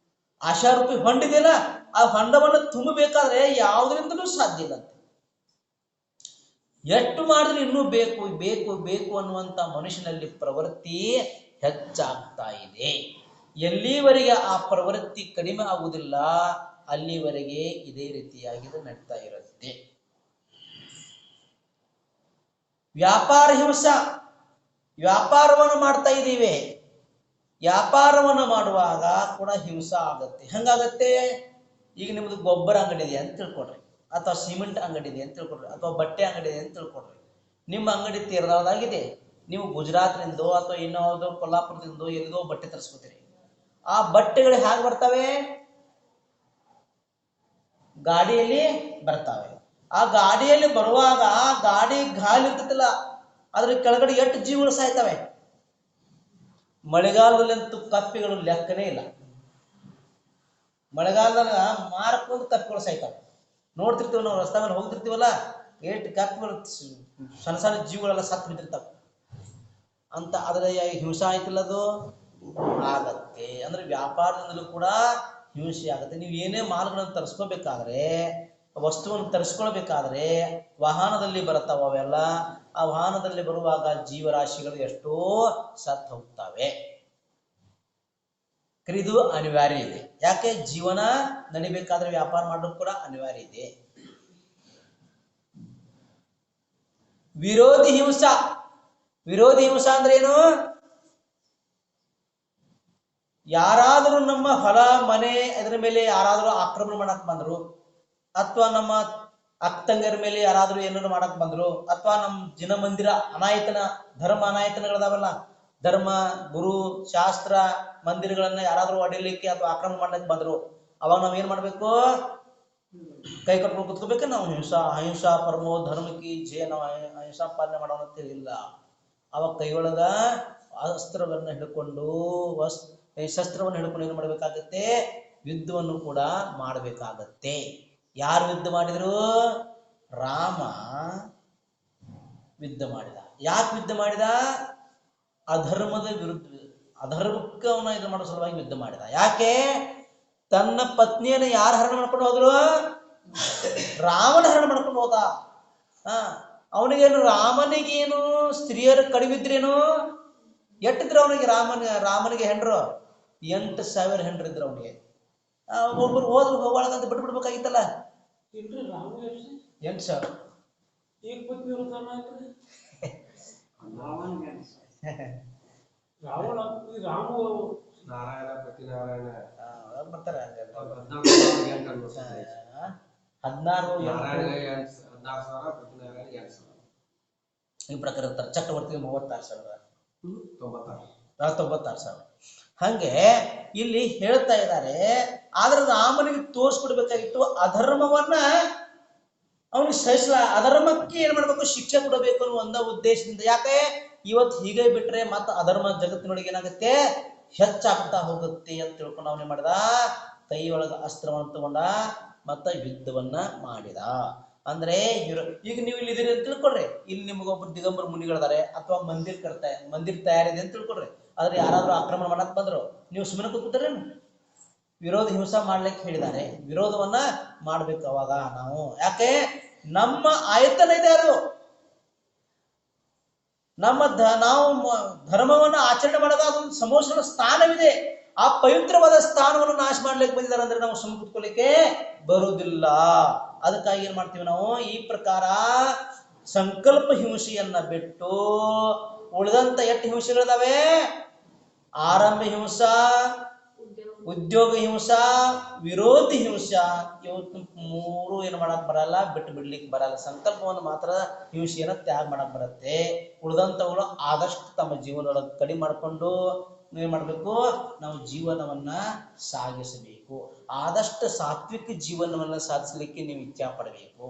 ಆಶಾರೂಪಿ ಹೊಂಡಿದೆಲ್ಲ ಆ ಹೊಂಡವನ್ನು ತುಂಬಬೇಕಾದ್ರೆ ಯಾವುದರಿಂದಲೂ ಸಾಧ್ಯ ಇಲ್ಲಂತೆ. ಎಷ್ಟು ಮಾಡಿದ್ರೆ ಇನ್ನೂ ಬೇಕು ಬೇಕು ಬೇಕು ಅನ್ನುವಂಥ ಮನುಷ್ಯನಲ್ಲಿ ಪ್ರವೃತ್ತಿ ಹೆಚ್ಚಾಗ್ತಾ ಇದೆ. ಎಲ್ಲಿವರೆಗೆ ಆ ಪ್ರವೃತ್ತಿ ಕಡಿಮೆ ಆಗುವುದಿಲ್ಲ ಅಲ್ಲಿವರೆಗೆ ಇದೇ ರೀತಿಯಾಗಿ ನಡೀತಾ ಇರುತ್ತೆ. ವ್ಯಾಪಾರ ಹಿಂಸ. ವ್ಯಾಪಾರವನ್ನು ಮಾಡ್ತಾ ಇದ್ದೀವಿ, ವ್ಯಾಪಾರವನ್ನು ಮಾಡುವಾಗ ಕೂಡ ಹಿಂಸಾ ಆಗತ್ತೆ. ಹೆಂಗಾಗತ್ತೆ? ಈಗ ನಿಮ್ದು ಗೊಬ್ಬರ ಅಂಗಡಿ ಇದೆ ಅಂತ ತಿಳ್ಕೊಡ್ರಿ, ಅಥವಾ ಸಿಮೆಂಟ್ ಅಂಗಡಿ ಇದೆ ಅಂತ ತಿಳ್ಕೊಡ್ರಿ, ಅಥವಾ ಬಟ್ಟೆ ಅಂಗಡಿ ಇದೆ ಅಂತ ತಿಳ್ಕೊಡ್ರಿ. ನಿಮ್ಮ ಅಂಗಡಿ ತೀರ್ದಾಗಿದೆ, ನೀವು ಗುಜರಾತ್ನಿಂದೋ ಅಥವಾ ಇನ್ಯಾವುದೋ ಕೊಲ್ಲಾಪುರದಿಂದೋ ಎಲ್ಲಿದೋ ಬಟ್ಟೆ ತರಿಸ್ಕೋತೀರಿ. ಆ ಬಟ್ಟೆಗಳು ಹೇಗೆ ಬರ್ತವೆ? ಗಾಡಿಯಲ್ಲಿ ಬರ್ತಾವೆ. ಆ ಗಾಡಿಯಲ್ಲಿ ಬರುವಾಗ ಗಾಡಿ ಗಾಳಿ ಇರ್ತೈತಿಲ್ಲ, ಅದ್ರ ಕೆಳಗಡೆ ಎಷ್ಟು ಜೀವಗಳು ಸಾಯ್ತವೆ. ಮಳೆಗಾಲದಲ್ಲಂತೂ ಕಪ್ಪಿಗಳು ಲೆಕ್ಕನೇ ಇಲ್ಲ. ಮಳೆಗಾಲದಾಗ ಮಾರಕ್ಕೊಂದು ಕಪ್ಪಿಗಳು ಸಾಯ್ತಾವೆ. ನೋಡ್ತಿರ್ತೀವಿ ನಾವು, ರಸ್ತೆ ಮೇಲೆ ಹೋಗ್ತಿರ್ತೀವಲ್ಲ, ಎಷ್ಟು ಕಪ್ಪಿಗಳು ಸಣ್ಣ ಸಣ್ಣ ಜೀವಗಳೆಲ್ಲ ಸತ್ತು ಬಿದ್ದಿರ್ತಾವೆ ಅಂತ. ಅದರ ಹಿಂಸೆ ಆಯ್ತಿಲ್ಲ, ಅದು ಆಗತ್ತೆ. ಅಂದ್ರೆ ವ್ಯಾಪಾರದಿಂದಲೂ ಕೂಡ ಹಿಂಸೆ ಆಗುತ್ತೆ. ನೀವು ಏನೇ ಮಾಲ್ಗಳನ್ನು ತರಿಸ್ಕೋಬೇಕಾದ್ರೆ, ವಸ್ತುವನ್ನು ತರಿಸ್ಕೊಳ್ಬೇಕಾದ್ರೆ ವಾಹನದಲ್ಲಿ ಬರ್ತಾವ ಅವೆಲ್ಲ. ಆ ವಾಹನದಲ್ಲಿ ಬರುವಾಗ ಜೀವರಾಶಿಗಳು ಎಷ್ಟೋ ಸತ್ತು ಹೋಗ್ತವೆ. ಇದು ಅನಿವಾರ್ಯ ಇದೆ. ಯಾಕೆ? ಜೀವನ ನಡಿಬೇಕಾದ್ರೆ ವ್ಯಾಪಾರ ಮಾಡೋದು ಕೂಡ ಅನಿವಾರ್ಯ ಇದೆ. ವಿರೋಧಿ ಹಿಂಸಾ. ವಿರೋಧಿ ಹಿಂಸಾ ಅಂದ್ರೆ ಏನು? ಯಾರಾದರೂ ನಮ್ಮ ಹೊಲ ಮನೆ ಇದರ ಮೇಲೆ ಯಾರಾದರೂ ಆಕ್ರಮಣ ಮಾಡಕ್ ಬಂದ್ರು, ಅಥವಾ ನಮ್ಮ ಅಕ್ಕಂಗರ ಮೇಲೆ ಯಾರಾದರೂ ಏನಾದ್ರು ಮಾಡಕ್ ಬಂದ್ರು, ಅಥವಾ ನಮ್ಮ ಜಿನಮಂದಿರ ಅನಾಯತನ ಧರ್ಮ ಅನಾಯತನಗಳದಾವಲ್ಲ, ಧರ್ಮ ಗುರು ಶಾಸ್ತ್ರ ಮಂದಿರಗಳನ್ನ ಯಾರಾದರೂ ಒಡೆಯಲಿಕ್ಕೆ ಅಥವಾ ಆಕ್ರಮಣ ಮಾಡ್ಲಿಕ್ಕೆ ಬಂದ್ರು, ಅವಾಗ ನಾವ್ ಏನ್ ಮಾಡ್ಬೇಕು? ಕೈ ಕಟ್ಕೊಂಡು ಕುತ್ಕೋಬೇಕು. ನಾವು ಅಹಿಂಸಾ ಪರಮೋ ಧರ್ಮಕ್ಕೆ ಜಯ, ನಾವು ಅಹಿಂಸಾ ಪಾಲನೆ ಮಾಡೋಣ ಅಂತ ಇಲ್ಲ. ಅವಾಗ ಕೈಯೊಳಗ ಅಸ್ತ್ರವನ್ನ ಹಿಡ್ಕೊಂಡು ಶಸ್ತ್ರವನ್ನು ಹಿಡ್ಕೊಂಡು ಏನು ಮಾಡ್ಬೇಕಾಗತ್ತೆ? ಯುದ್ಧವನ್ನು ಕೂಡ ಮಾಡಬೇಕಾಗತ್ತೆ. ಯಾರು ಯುದ್ಧ ಮಾಡಿದ್ರು? ರಾಮ ಯುದ್ಧ ಮಾಡಿದ. ಯಾಕೆ ಯುದ್ಧ ಮಾಡಿದ? ಅಧರ್ಮದ ವಿರುದ್ಧ, ಅಧರ್ಮಕ್ಕೆ ಅವನ ಇದು ಮಾಡೋ ಸಲುವಾಗಿ ಯುದ್ಧ ಮಾಡಿದ. ಯಾಕೆ? ತನ್ನ ಪತ್ನಿಯನ್ನು ಯಾರು ಹರಣ ಮಾಡ್ಕೊಂಡು ಹೋದ್ರು? ರಾಮನ ಹರಣ ಮಾಡ್ಕೊಂಡು ಹೋದ. ಅವನಿಗೇನು, ರಾಮನಿಗೇನು ಸ್ತ್ರೀಯರು ಕಡಿಮೆ ಇದ್ರೇನು? ಎಷ್ಟಿದ್ರು ಅವನಿಗೆ? ರಾಮನಿಗೆ ಹೆಂಡ್ರು 8,000 ಹೆಂಡ್ರು ಇದ್ರು ಅವನಿಗೆ. ಒಬ್ಬರು ಹೋದ್ರು ಹೋಗೋಳಗಂತ ಬಿಟ್ಬಿಡ್ಬೇಕಾಗಿತ್ತಲ್ಲ. 8,000. ಬರ್ತಾರೆ 16 ಈ ಪ್ರಕಾರ ಇರ್ತಾರೆ. ಚಕ್ರವರ್ತಿ 96,000. ಹಂಗೆ ಇಲ್ಲಿ ಹೇಳ್ತಾ ಇದ್ದಾರೆ. ಆದ್ರೆ ರಾಮನಿಗೆ ತೋರಿಸ್ಕೊಡ್ಬೇಕಾಗಿತ್ತು ಅಧರ್ಮವನ್ನ, ಅವನಿಗೆ ಅಧರ್ಮಕ್ಕೆ ಏನ್ ಮಾಡ್ಬೇಕು? ಶಿಕ್ಷೆ ಕೊಡಬೇಕು ಅನ್ನೋ ಒಂದ ಉದ್ದೇಶದಿಂದ. ಯಾಕೆ? ಇವತ್ತು ಹೀಗೆ ಬಿಟ್ರೆ ಮತ್ತೆ ಅಧರ್ಮ ಜಗತ್ತಿನೊಳಗೆ ಏನಾಗುತ್ತೆ? ಹೆಚ್ಚಾಗ್ತಾ ಹೋಗುತ್ತೆ ಅಂತ ತಿಳ್ಕೊಂಡು ಅವನೇ ಮಾಡಿದ, ಕೈಯೊಳಗ ಅಸ್ತ್ರವನ್ನು ತಗೊಂಡ ಮತ್ತ ಯುದ್ಧವನ್ನ ಮಾಡಿದ. ಅಂದ್ರೆ ಈಗ ನೀವು ಇಲ್ಲಿ ಇದೀರಿ ಅಂತ ತಿಳ್ಕೊಳ್ರಿ, ಇಲ್ಲಿ ನಿಮಗೊಬ್ಬರು ದಿಗಂಬರ ಮುನಿಗಳಿದ್ದಾರೆ, ಅಥವಾ ಮಂದಿರ ತಯಾರಿದೆ ಅಂತ ತಿಳ್ಕೊಳ್ರಿ. ಆದ್ರೆ ಯಾರಾದ್ರೂ ಆಕ್ರಮಣ ಮಾಡಕ್ ಬಂದ್ರು, ನೀವು ಸುಮ್ಮನೆ ಕೂತ್ಬಿಟ್ರೇನು? ವಿರೋಧ ಹಿಂಸಾ ಮಾಡ್ಲಿಕ್ಕೆ ಹೇಳಿದ್ದಾರೆ. ವಿರೋಧವನ್ನ ಮಾಡ್ಬೇಕು ಅವಾಗ ನಾವು. ಯಾಕೆ? ನಮ್ಮ ಆಯತನ ಇದೆ, ಅದು ನಮ್ಮ ನಾವು ಧರ್ಮವನ್ನ ಆಚರಣೆ ಮಾಡಿದಾಗ ಅದೊಂದು ಸಮೋಷಣ ಸ್ಥಾನವಿದೆ. ಆ ಪವಿತ್ರವಾದ ಸ್ಥಾನವನ್ನು ನಾಶ ಮಾಡ್ಲಿಕ್ಕೆ ಬಂದಿದ್ದಾರೆ ಅಂದ್ರೆ ನಾವು ಸುಮ್ಮನೆ ಕುತ್ಕೊಳ್ಳಿಕ್ಕೆ ಬರುವುದಿಲ್ಲ. ಅದಕ್ಕಾಗಿ ಏನ್ ಮಾಡ್ತೀವಿ ನಾವು, ಈ ಪ್ರಕಾರ ಸಂಕಲ್ಪ ಹಿಂಸೆಯನ್ನ ಬಿಟ್ಟು ಉಳಿದಂತ ಎಷ್ಟು ಹಿಂಸೆಗಳಿದಾವೆ? ಆರಂಭ ಹಿಂಸಾ, ಉದ್ಯೋಗ ಹಿಂಸಾ, ವಿರೋಧಿ ಹಿಂಸಾ, ಇವತ್ತು ಮೂರು ಏನ್ ಮಾಡಕ್ ಬರಲ್ಲ, ಬಿಟ್ಟು ಬಿಡ್ಲಿಕ್ಕೆ ಬರಲ್ಲ. ಸಂಕಲ್ಪವನ್ನು ಮಾತ್ರ ಹಿಂಸೆಯನ್ನ ತ್ಯಾಗ ಮಾಡಕ್ ಬರುತ್ತೆ. ಉಳಿದಂತವುಗಳು ಆದಷ್ಟು ತಮ್ಮ ಜೀವನದೊಳಗೆ ಕಡಿಮೆ ಮಾಡಿಕೊಂಡು ಏನ್ ಮಾಡ್ಬೇಕು, ನಾವು ಜೀವನವನ್ನ ಸಾಗಿಸಬೇಕು. ಆದಷ್ಟು ಸಾತ್ವಿಕ ಜೀವನವನ್ನ ಸಾಧಿಸಲಿಕ್ಕೆ ನೀವು ಇಚ್ಛಾ ಪಡಬೇಕು.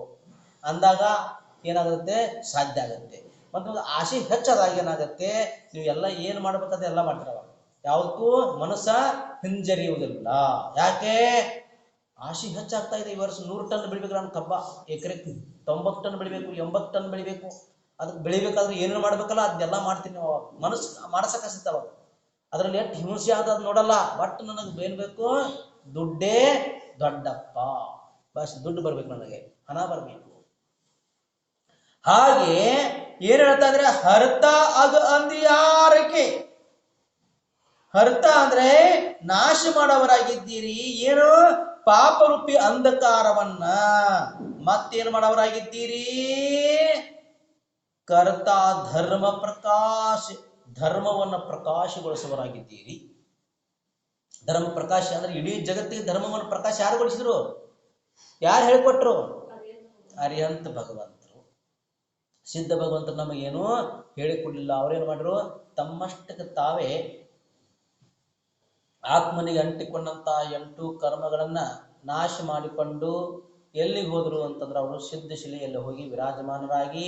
ಅಂದಾಗ ಏನಾಗುತ್ತೆ, ಸಾಧ್ಯ ಆಗುತ್ತೆ. ಮತ್ತು ಆಸೆ ಹೆಚ್ಚಾದಾಗ ಏನಾಗುತ್ತೆ, ನೀವು ಎಲ್ಲ ಏನ್ ಮಾಡ್ಬೇಕಾದ್ರೆ ಎಲ್ಲ ಮಾಡ್ತಾರವ, ಯಾವತ್ತೂ ಮನಸ್ಸ ಹಿಂಜರಿಯುವುದಿಲ್ಲ. ಯಾಕೆ? ಆಸೆ ಹೆಚ್ಚಾಗ್ತಾ ಇದೆ. ಈ ವರ್ಷ 100 ಟನ್ ಬೆಳಿಬೇಕು, ನಾನು ಕಬ್ಬ ಎಕರೆಗೆ 90 ಟನ್ ಬೆಳಿಬೇಕು, 80 ಟನ್ ಬೆಳಿಬೇಕು. ಅದಕ್ಕೆ ಬೆಳಿಬೇಕಾದ್ರೆ ಏನೇನು ಮಾಡ್ಬೇಕಲ್ಲ ಅದನ್ನೆಲ್ಲ ಮಾಡ್ತೀನಿ. ಮನಸ್ಸು ಮಾಡ್ಸಕ್ ಹಸಿತಾವ. ಅದ್ರಲ್ಲಿ ಎಷ್ಟು ಹಿಂಸೆ ಆದ ನೋಡಲ್ಲ. ಬಟ್ ನನಗೆ ಏನ್ ಬೇಕು? ದುಡ್ಡೇ ದೊಡ್ಡಪ್ಪ. ಬಸ್ ದುಡ್ಡು ಬರ್ಬೇಕು, ನನಗೆ ಹಣ ಬರ್ಬೇಕು. ಹಾಗೆ ಏನ್ ಹೇಳ್ತಾ ಇದ್ರೆ, ಹರ್ತ ಅಗ ಅಂದಿಯಾರಕ್ಕೆ. ಹರ್ತ ಅಂದ್ರೆ ನಾಶ ಮಾಡವರಾಗಿದ್ದೀರಿ. ಏನು? ಪಾಪರೂಪಿ ಅಂಧಕಾರವನ್ನ ಮತ್ತೇನು ಮಾಡವರಾಗಿದ್ದೀರಿ? ಕರ್ತ ಧರ್ಮ ಪ್ರಕಾಶ, ಧರ್ಮವನ್ನ ಪ್ರಕಾಶಗೊಳಿಸುವರಾಗಿದ್ದೀರಿ. ಧರ್ಮ ಪ್ರಕಾಶ ಅಂದ್ರೆ ಇಡೀ ಜಗತ್ತಿಗೆ ಧರ್ಮವನ್ನು ಪ್ರಕಾಶ ಯಾರುಗೊಳಿಸಿದ್ರು? ಯಾರು ಹೇಳ್ಕೊಟ್ರು? ಅರಿಹಂತ ಭಗವಂತರು. ಸಿದ್ಧ ಭಗವಂತರು ನಮಗೇನು ಹೇಳಿಕೊಡ್ಲಿಲ್ಲ. ಅವ್ರೇನು ಮಾಡ್ರು? ತಮ್ಮಷ್ಟಕ್ಕೆ ತಾವೇ ಆತ್ಮನಿಗೆ ಅಂಟಿಕೊಂಡಂತ 8 ಕರ್ಮಗಳನ್ನ ನಾಶ ಮಾಡಿಕೊಂಡು ಎಲ್ಲಿಗೆ ಹೋದ್ರು ಅಂತಂದ್ರೆ, ಅವರು ಸಿದ್ಧಶಿಲೆಯಲ್ಲಿ ಹೋಗಿ ವಿರಾಜಮಾನರಾಗಿ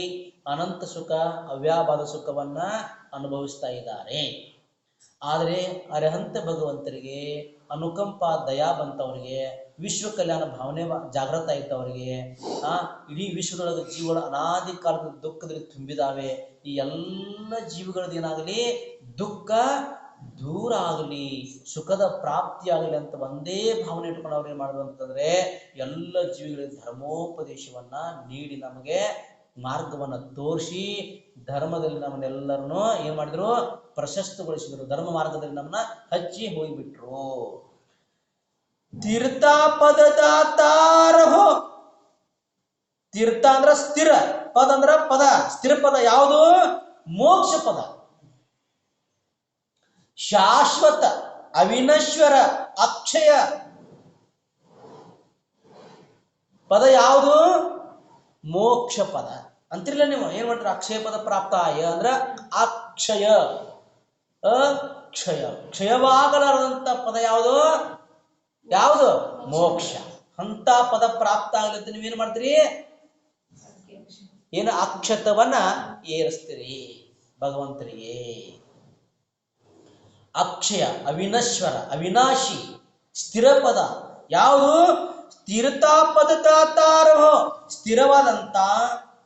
ಅನಂತ ಸುಖ, ಅವ್ಯಾಭಾದ ಸುಖವನ್ನ ಅನುಭವಿಸ್ತಾ ಇದ್ದಾರೆ. ಆದರೆ ಅರಿಹಂತ ಭಗವಂತರಿಗೆ ಅನುಕಂಪ, ದಯಾ ಬಂತವರಿಗೆ, ವಿಶ್ವ ಕಲ್ಯಾಣ ಭಾವನೆ ಜಾಗೃತ ಆಯ್ತವರಿಗೆ. ಇಡೀ ವಿಶ್ವದೊಳಗೆ ಜೀವನ ಅನಾದಿ ಕಾಲದ ದುಃಖದಲ್ಲಿ ತುಂಬಿದಾವೆ. ಈ ಎಲ್ಲ ಜೀವಿಗಳದ್ದೇನಾಗಲಿ ದುಃಖ ದೂರ ಆಗಲಿ, ಸುಖದ ಪ್ರಾಪ್ತಿಯಾಗಲಿ ಅಂತ ಒಂದೇ ಭಾವನೆ ಇಟ್ಕೊಂಡು ಅವ್ರು ಏನ್ ಮಾಡಿದ್ರು ಅಂತಂದ್ರೆ, ಎಲ್ಲ ಜೀವಿಗಳಿಗೆ ಧರ್ಮೋಪದೇಶವನ್ನ ನೀಡಿ ನಮಗೆ ಮಾರ್ಗವನ್ನ ತೋರಿಸಿ ಧರ್ಮದಲ್ಲಿ ನಮ್ಮನ್ನೆಲ್ಲರನ್ನು ಏನ್ ಮಾಡಿದ್ರು? ಪ್ರಶಸ್ತಗೊಳಿಸಿದ್ರು. ಧರ್ಮ ಮಾರ್ಗದಲ್ಲಿ ನಮ್ಮನ್ನ ಹಚ್ಚಿ ಹೋಗಿಬಿಟ್ರು. ತೀರ್ಥ ಪದದಾತಾರಹೋ. ತೀರ್ಥ ಅಂದ್ರ ಸ್ಥಿರ, ಪದ ಅಂದ್ರ ಪದ, ಸ್ಥಿರ ಪದ ಯಾವುದು? ಮೋಕ್ಷ ಪದ. ಶಾಶ್ವತ, ಅವಿನಶ್ವರ, ಅಕ್ಷಯ ಪದ ಯಾವುದು? ಮೋಕ್ಷ ಪದ ಅಂತಿರ್ಲಿಲ್ಲ ನೀವು. ಏನ್ ಮಾಡ್ತೀರ? ಅಕ್ಷಯ ಪದ ಪ್ರಾಪ್ತಾಯ ಅಂದ್ರ ಅಕ್ಷಯ, ಅಕ್ಷಯ, ಕ್ಷಯವಾಗಲಾರದಂತ ಪದ ಯಾವುದು? ಯಾವುದು? ಮೋಕ್ಷ. ಅಂತ ಪದ ಪ್ರಾಪ್ತ ಆಗ್ಲಿಕ್ಕೆ ನೀವೇನ್ ಮಾಡ್ತೀರಿ? ಏನು? ಅಕ್ಷತವನ್ನ ಏರಿಸ್ತೀರಿ ಭಗವಂತರಿಗೆ. ಅಕ್ಷಯ, ಅವಿನಶ್ವರ, ಅವಿನಾಶಿ, ಸ್ಥಿರ ಪದ ಯಾವುದು? ತೀರ್ಥಪದತಾತಾರಹ. ಸ್ಥಿರವಾದಂತ,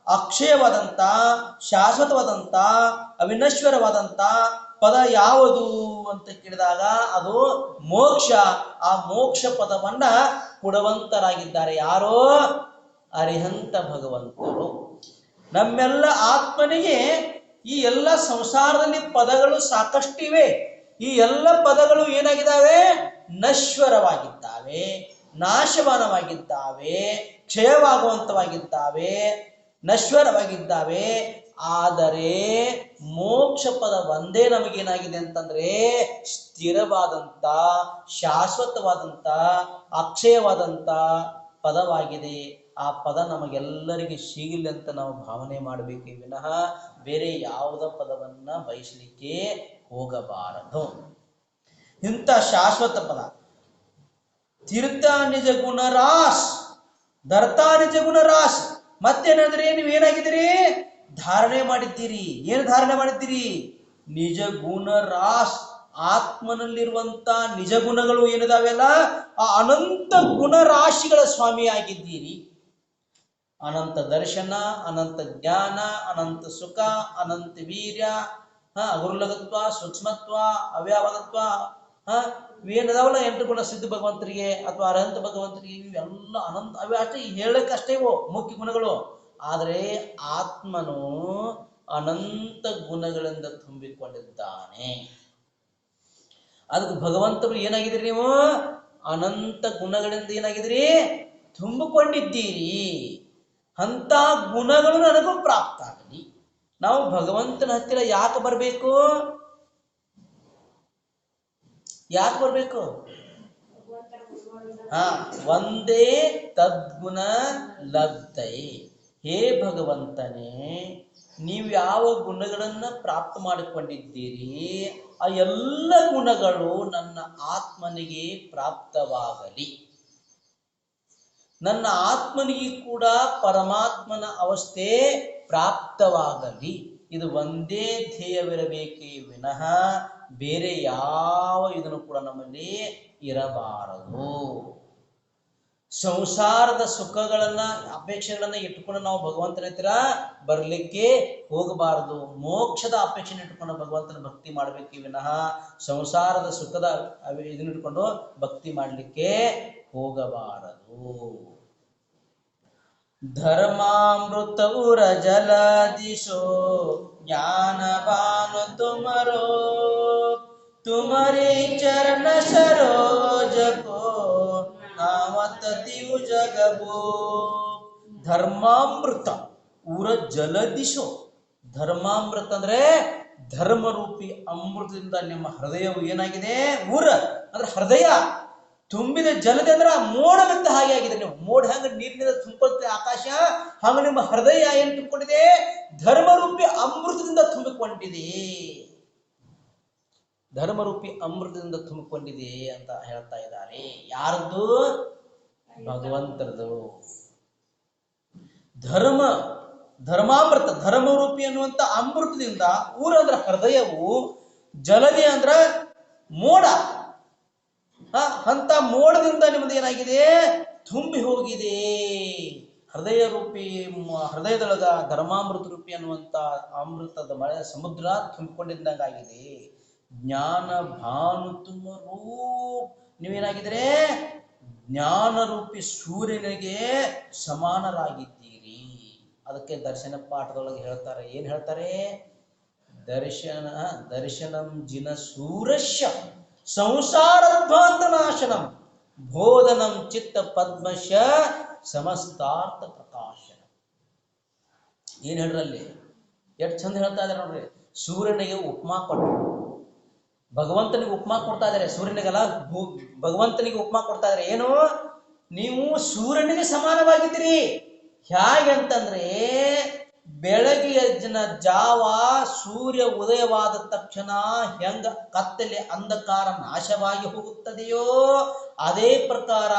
ಅಕ್ಷಯವಾದಂತ, ಶಾಶ್ವತವಾದಂತ, ಅವಿನಶ್ವರವಾದಂತ ಪದ ಯಾವುದು ಅಂತ ಕೇಳಿದಾಗ ಅದು ಮೋಕ್ಷ. ಆ ಮೋಕ್ಷ ಪದವನ್ನ ಕೊಡುವಂತರಾಗಿದ್ದಾರೆ ಯಾರೋ? ಅರಿಹಂತ ಭಗವಂತರು. ನಮ್ಮೆಲ್ಲ ಆತ್ಮನಿಗೆ ಈ ಎಲ್ಲ ಸಂಸಾರದಲ್ಲಿ ಪದಗಳು ಸಾಕಷ್ಟಿವೆ. ಈ ಎಲ್ಲ ಪದಗಳು ಏನಾಗಿದ್ದಾವೆ? ನಶ್ವರವಾಗಿದ್ದಾವೆ, ನಾಶವಾನವಾಗಿದ್ದಾವೆ, ಕ್ಷಯವಾಗುವಂತವಾಗಿದ್ದಾವೆ, ನಶ್ವರವಾಗಿದ್ದಾವೆ. ಆದರೆ ಮೋಕ್ಷ ಪದ ಒಂದೇ ನಮಗೇನಾಗಿದೆ ಅಂತಂದ್ರೆ ಸ್ಥಿರವಾದಂತ, ಶಾಶ್ವತವಾದಂತ, ಅಕ್ಷಯವಾದಂತ ಪದವಾಗಿದೆ. ಆ ಪದ ನಮಗೆಲ್ಲರಿಗೆ ಸಿಗಲಿ ಅಂತ ನಾವು ಭಾವನೆ ಮಾಡಬೇಕೇ ವಿನಃ ಬೇರೆ ಯಾವುದ ಪದವನ್ನ ಬಯಸಲಿಕ್ಕೆ ಹೋಗಬಾರದು. ಇಂಥ ಶಾಶ್ವತ ಪದ ತೀರ್ಥ ನಿಜ ಗುಣರಾಶ್, ಧರ್ತಾ ನಿಜ ಗುಣರಾಶ್. ಮತ್ತೇನಂದ್ರೆ ನೀವೇನಾಗಿದ್ದೀರಿ? ಧಾರಣೆ ಮಾಡಿದ್ದೀರಿ. ಏನು ಧಾರಣೆ ಮಾಡಿದ್ದೀರಿ? ನಿಜ ಗುಣರಾಶ್. ಆತ್ಮನಲ್ಲಿರುವಂತ ನಿಜ ಗುಣಗಳು ಏನಿದಾವೆಲ್ಲ ಆ ಅನಂತ ಗುಣರಾಶಿಗಳ ಸ್ವಾಮಿ ಆಗಿದ್ದೀರಿ. ಅನಂತ ದರ್ಶನ, ಅನಂತ ಜ್ಞಾನ, ಅನಂತ ಸುಖ, ಅನಂತ ವೀರ್ಯ, ಅಗುರ್ಲಗತ್ವ, ಸೂಕ್ಷ್ಮತ್ವ, ಅವ್ಯಾವದತ್ವ, ಏನದಾವಲ್ಲ 8 ಗುಣ ಸಿದ್ಧ ಭಗವಂತರಿಗೆ ಅಥವಾ ಅರಹಂತ ಭಗವಂತರಿಗೆ ಇವೆಲ್ಲ ಅನಂತ ಅವೇ ಅಷ್ಟೇ ಹೇಳಕ್ಕಷ್ಟೇ ಇವು ಮುಖ್ಯ ಗುಣಗಳು. ಆದರೆ ಆತ್ಮನು ಅನಂತ ಗುಣಗಳಿಂದ ತುಂಬಿಕೊಂಡಿದ್ದಾನೆ. ಅದಕ್ಕೆ ಭಗವಂತರು ಏನಾಗಿದ್ದೀರಿ, ನೀವು ಅನಂತ ಗುಣಗಳಿಂದ ಏನಾಗಿದ್ದೀರಿ, ತುಂಬಿಕೊಂಡಿದ್ದೀರಿ. ಅಂತ ಗುಣಗಳು ನನಗೂ ಪ್ರಾಪ್ತ ಆಗಲಿ. ನಾವು ಭಗವಂತನ ಹತ್ತಿರ ಯಾಕೆ ಬರಬೇಕು? ಯಾಕೆ ಬರಬೇಕು? ಒಂದೇ ತದ್ಗುಣ ಲಬ್ಧೈ. ಹೇ ಭಗವಂತನೇ, ನೀವು ಯಾವ ಗುಣಗಳನ್ನ ಪ್ರಾಪ್ತ ಮಾಡಿಕೊಂಡಿದ್ದೀರಿ ಆ ಎಲ್ಲ ಗುಣಗಳು ನನ್ನ ಆತ್ಮನಿಗೆ ಪ್ರಾಪ್ತವಾಗಲಿ. ನನ್ನ ಆತ್ಮನಿಗೆ ಕೂಡ ಪರಮಾತ್ಮನ ಅವಸ್ಥೆ ಪ್ರಾಪ್ತವಾಗಲಿ. ಇದು ಒಂದೇ ಧ್ಯೇಯವಿರಬೇಕೇ ವಿನಃ ಬೇರೆ ಯಾವ ಇದನ್ನು ಕೂಡ ನಮ್ಮಲ್ಲಿ ಇರಬಾರದು. ಸಂಸಾರದ ಸುಖಗಳನ್ನ ಅಪೇಕ್ಷೆಗಳನ್ನ ಇಟ್ಟುಕೊಂಡು ನಾವು ಭಗವಂತನ ಹತ್ತಿರ ಬರಲಿಕ್ಕೆ ಹೋಗಬಾರದು. ಮೋಕ್ಷದ ಅಪೇಕ್ಷೆ ಇಟ್ಟುಕೊಂಡು ಭಗವಂತನ ಭಕ್ತಿ ಮಾಡಬೇಕೇ ವಿನಃ ಸಂಸಾರದ ಸುಖದ ಇದನ್ನ ಇಟ್ಕೊಂಡು ಭಕ್ತಿ ಮಾಡಲಿಕ್ಕೆ ಹೋಗಬಾರದು. ಧರ್ಮಾಮೃತವುರ ಜಲದಿಶೋ ಜ್ಞಾನವಾನು ತುಮರೋ ತುಮರಿ ಚರಣ ಸರೋಜಕೋ ನಾವತತಿಯು ಜಗಬೋ. ಧರ್ಮಾಮೃತ ಊರ ಜಲದಿಶೋ. ಧರ್ಮಾಮೃತ ಅಂದ್ರೆ ಧರ್ಮರೂಪಿ ಅಮೃತದಿಂದ ನಿಮ್ಮ ಹೃದಯವು ಏನಾಗಿದೆ, ಊರ ಅಂದ್ರೆ ಹೃದಯ ತುಂಬಿದ ಜಲದೆ ಅಂದ್ರೆ ಮೋಡವಿದ್ದ ಹಾಗೆ ಆಗಿದೆ. ನೀವು ಮೋಡ ಹಂಗ ನೀರಿನಿಂದ ತುಂಬಿಕೊಳ್ಳುತ್ತೆ ಆಕಾಶ, ಹಂಗ ನಿಮ್ಮ ಹೃದಯ ಏನು ತುಂಬಿಕೊಂಡಿದೆ, ಧರ್ಮರೂಪಿ ಅಮೃತದಿಂದ ತುಂಬಿಕೊಂಡಿದೆ. ಧರ್ಮರೂಪಿ ಅಮೃತದಿಂದ ತುಂಬಿಕೊಂಡಿದೆ ಅಂತ ಹೇಳ್ತಾ ಇದ್ದಾರೆ. ಯಾರದ್ದು? ಭಗವಂತರದು. ಧರ್ಮಾಮೃತ ಧರ್ಮರೂಪಿ ಅನ್ನುವಂತ ಅಮೃತದಿಂದ, ಊರ ಅಂದ್ರೆ ಹೃದಯವು, ಜಲದಿ ಅಂದ್ರ ಮೋಡ, ಅಂತ ಮೋಡದಿಂದ ನಿಮ್ಮದು ಏನಾಗಿದೆ, ತುಂಬಿ ಹೋಗಿದೆ. ಹೃದಯದೊಳಗ ಧರ್ಮಾಮೃತ ರೂಪಿ ಅನ್ನುವಂತ ಅಮೃತದ ಮಳೆ ಸಮುದ್ರ ತುಂಬಿಕೊಂಡಿದ್ದಂಗಾಗಿದೆ. ಜ್ಞಾನ ಭಾನು ತುಮರೂ, ನೀವೇನಾಗಿದ್ರೆ ಜ್ಞಾನ ರೂಪಿ ಸೂರ್ಯನಿಗೆ ಸಮಾನರಾಗಿದ್ದೀರಿ. ಅದಕ್ಕೆ ದರ್ಶನ ಪಾಠದೊಳಗೆ ಹೇಳ್ತಾರೆ, ಏನ್ ಹೇಳ್ತಾರೆ, ದರ್ಶನಂ ಜಿನ ಸೂರಶ್ಯ ಸಂಸಾರಧ್ವಾಂತ ನಾಶನಂ ಬೋಧನಂ ಚಿತ್ತ ಪದ್ಮಶ ಸಮಸ್ತಾರ್ಥ ಪ್ರಕಾಶನ. ಏನ್ ಹೇಳ್ರಲ್ಲಿ, ಎಷ್ಟು ಚಂದ ಹೇಳ್ತಾ ಇದಾರೆ ನೋಡ್ರಿ. ಸೂರ್ಯನಿಗೆ ಉಪಮಾ ಕೊಟ್ಟರು, ಭಗವಂತನಿಗೆ ಉಪಮಾ ಕೊಡ್ತಾ ಇದಾರೆ. ಸೂರ್ಯನಿಗೆಲ್ಲ ಭಗವಂತನಿಗೆ ಉಪಮಾ ಕೊಡ್ತಾ ಇದಾರೆ. ಏನು, ನೀವು ಸೂರ್ಯನಿಗೆ ಸಮಾನವಾಗಿದ್ದೀರಿ. ಹೇಗೆ ಅಂತಂದ್ರೆ, ಬೆಳಗಿನ ಜಾವ ಸೂರ್ಯ ಉದಯವಾದ ತಕ್ಷಣ ಹೆಂಗ ಕತ್ತಲೆ ಅಂಧಕಾರ ನಾಶವಾಗಿ ಹೋಗುತ್ತದೆಯೋ ಅದೇ ಪ್ರಕಾರ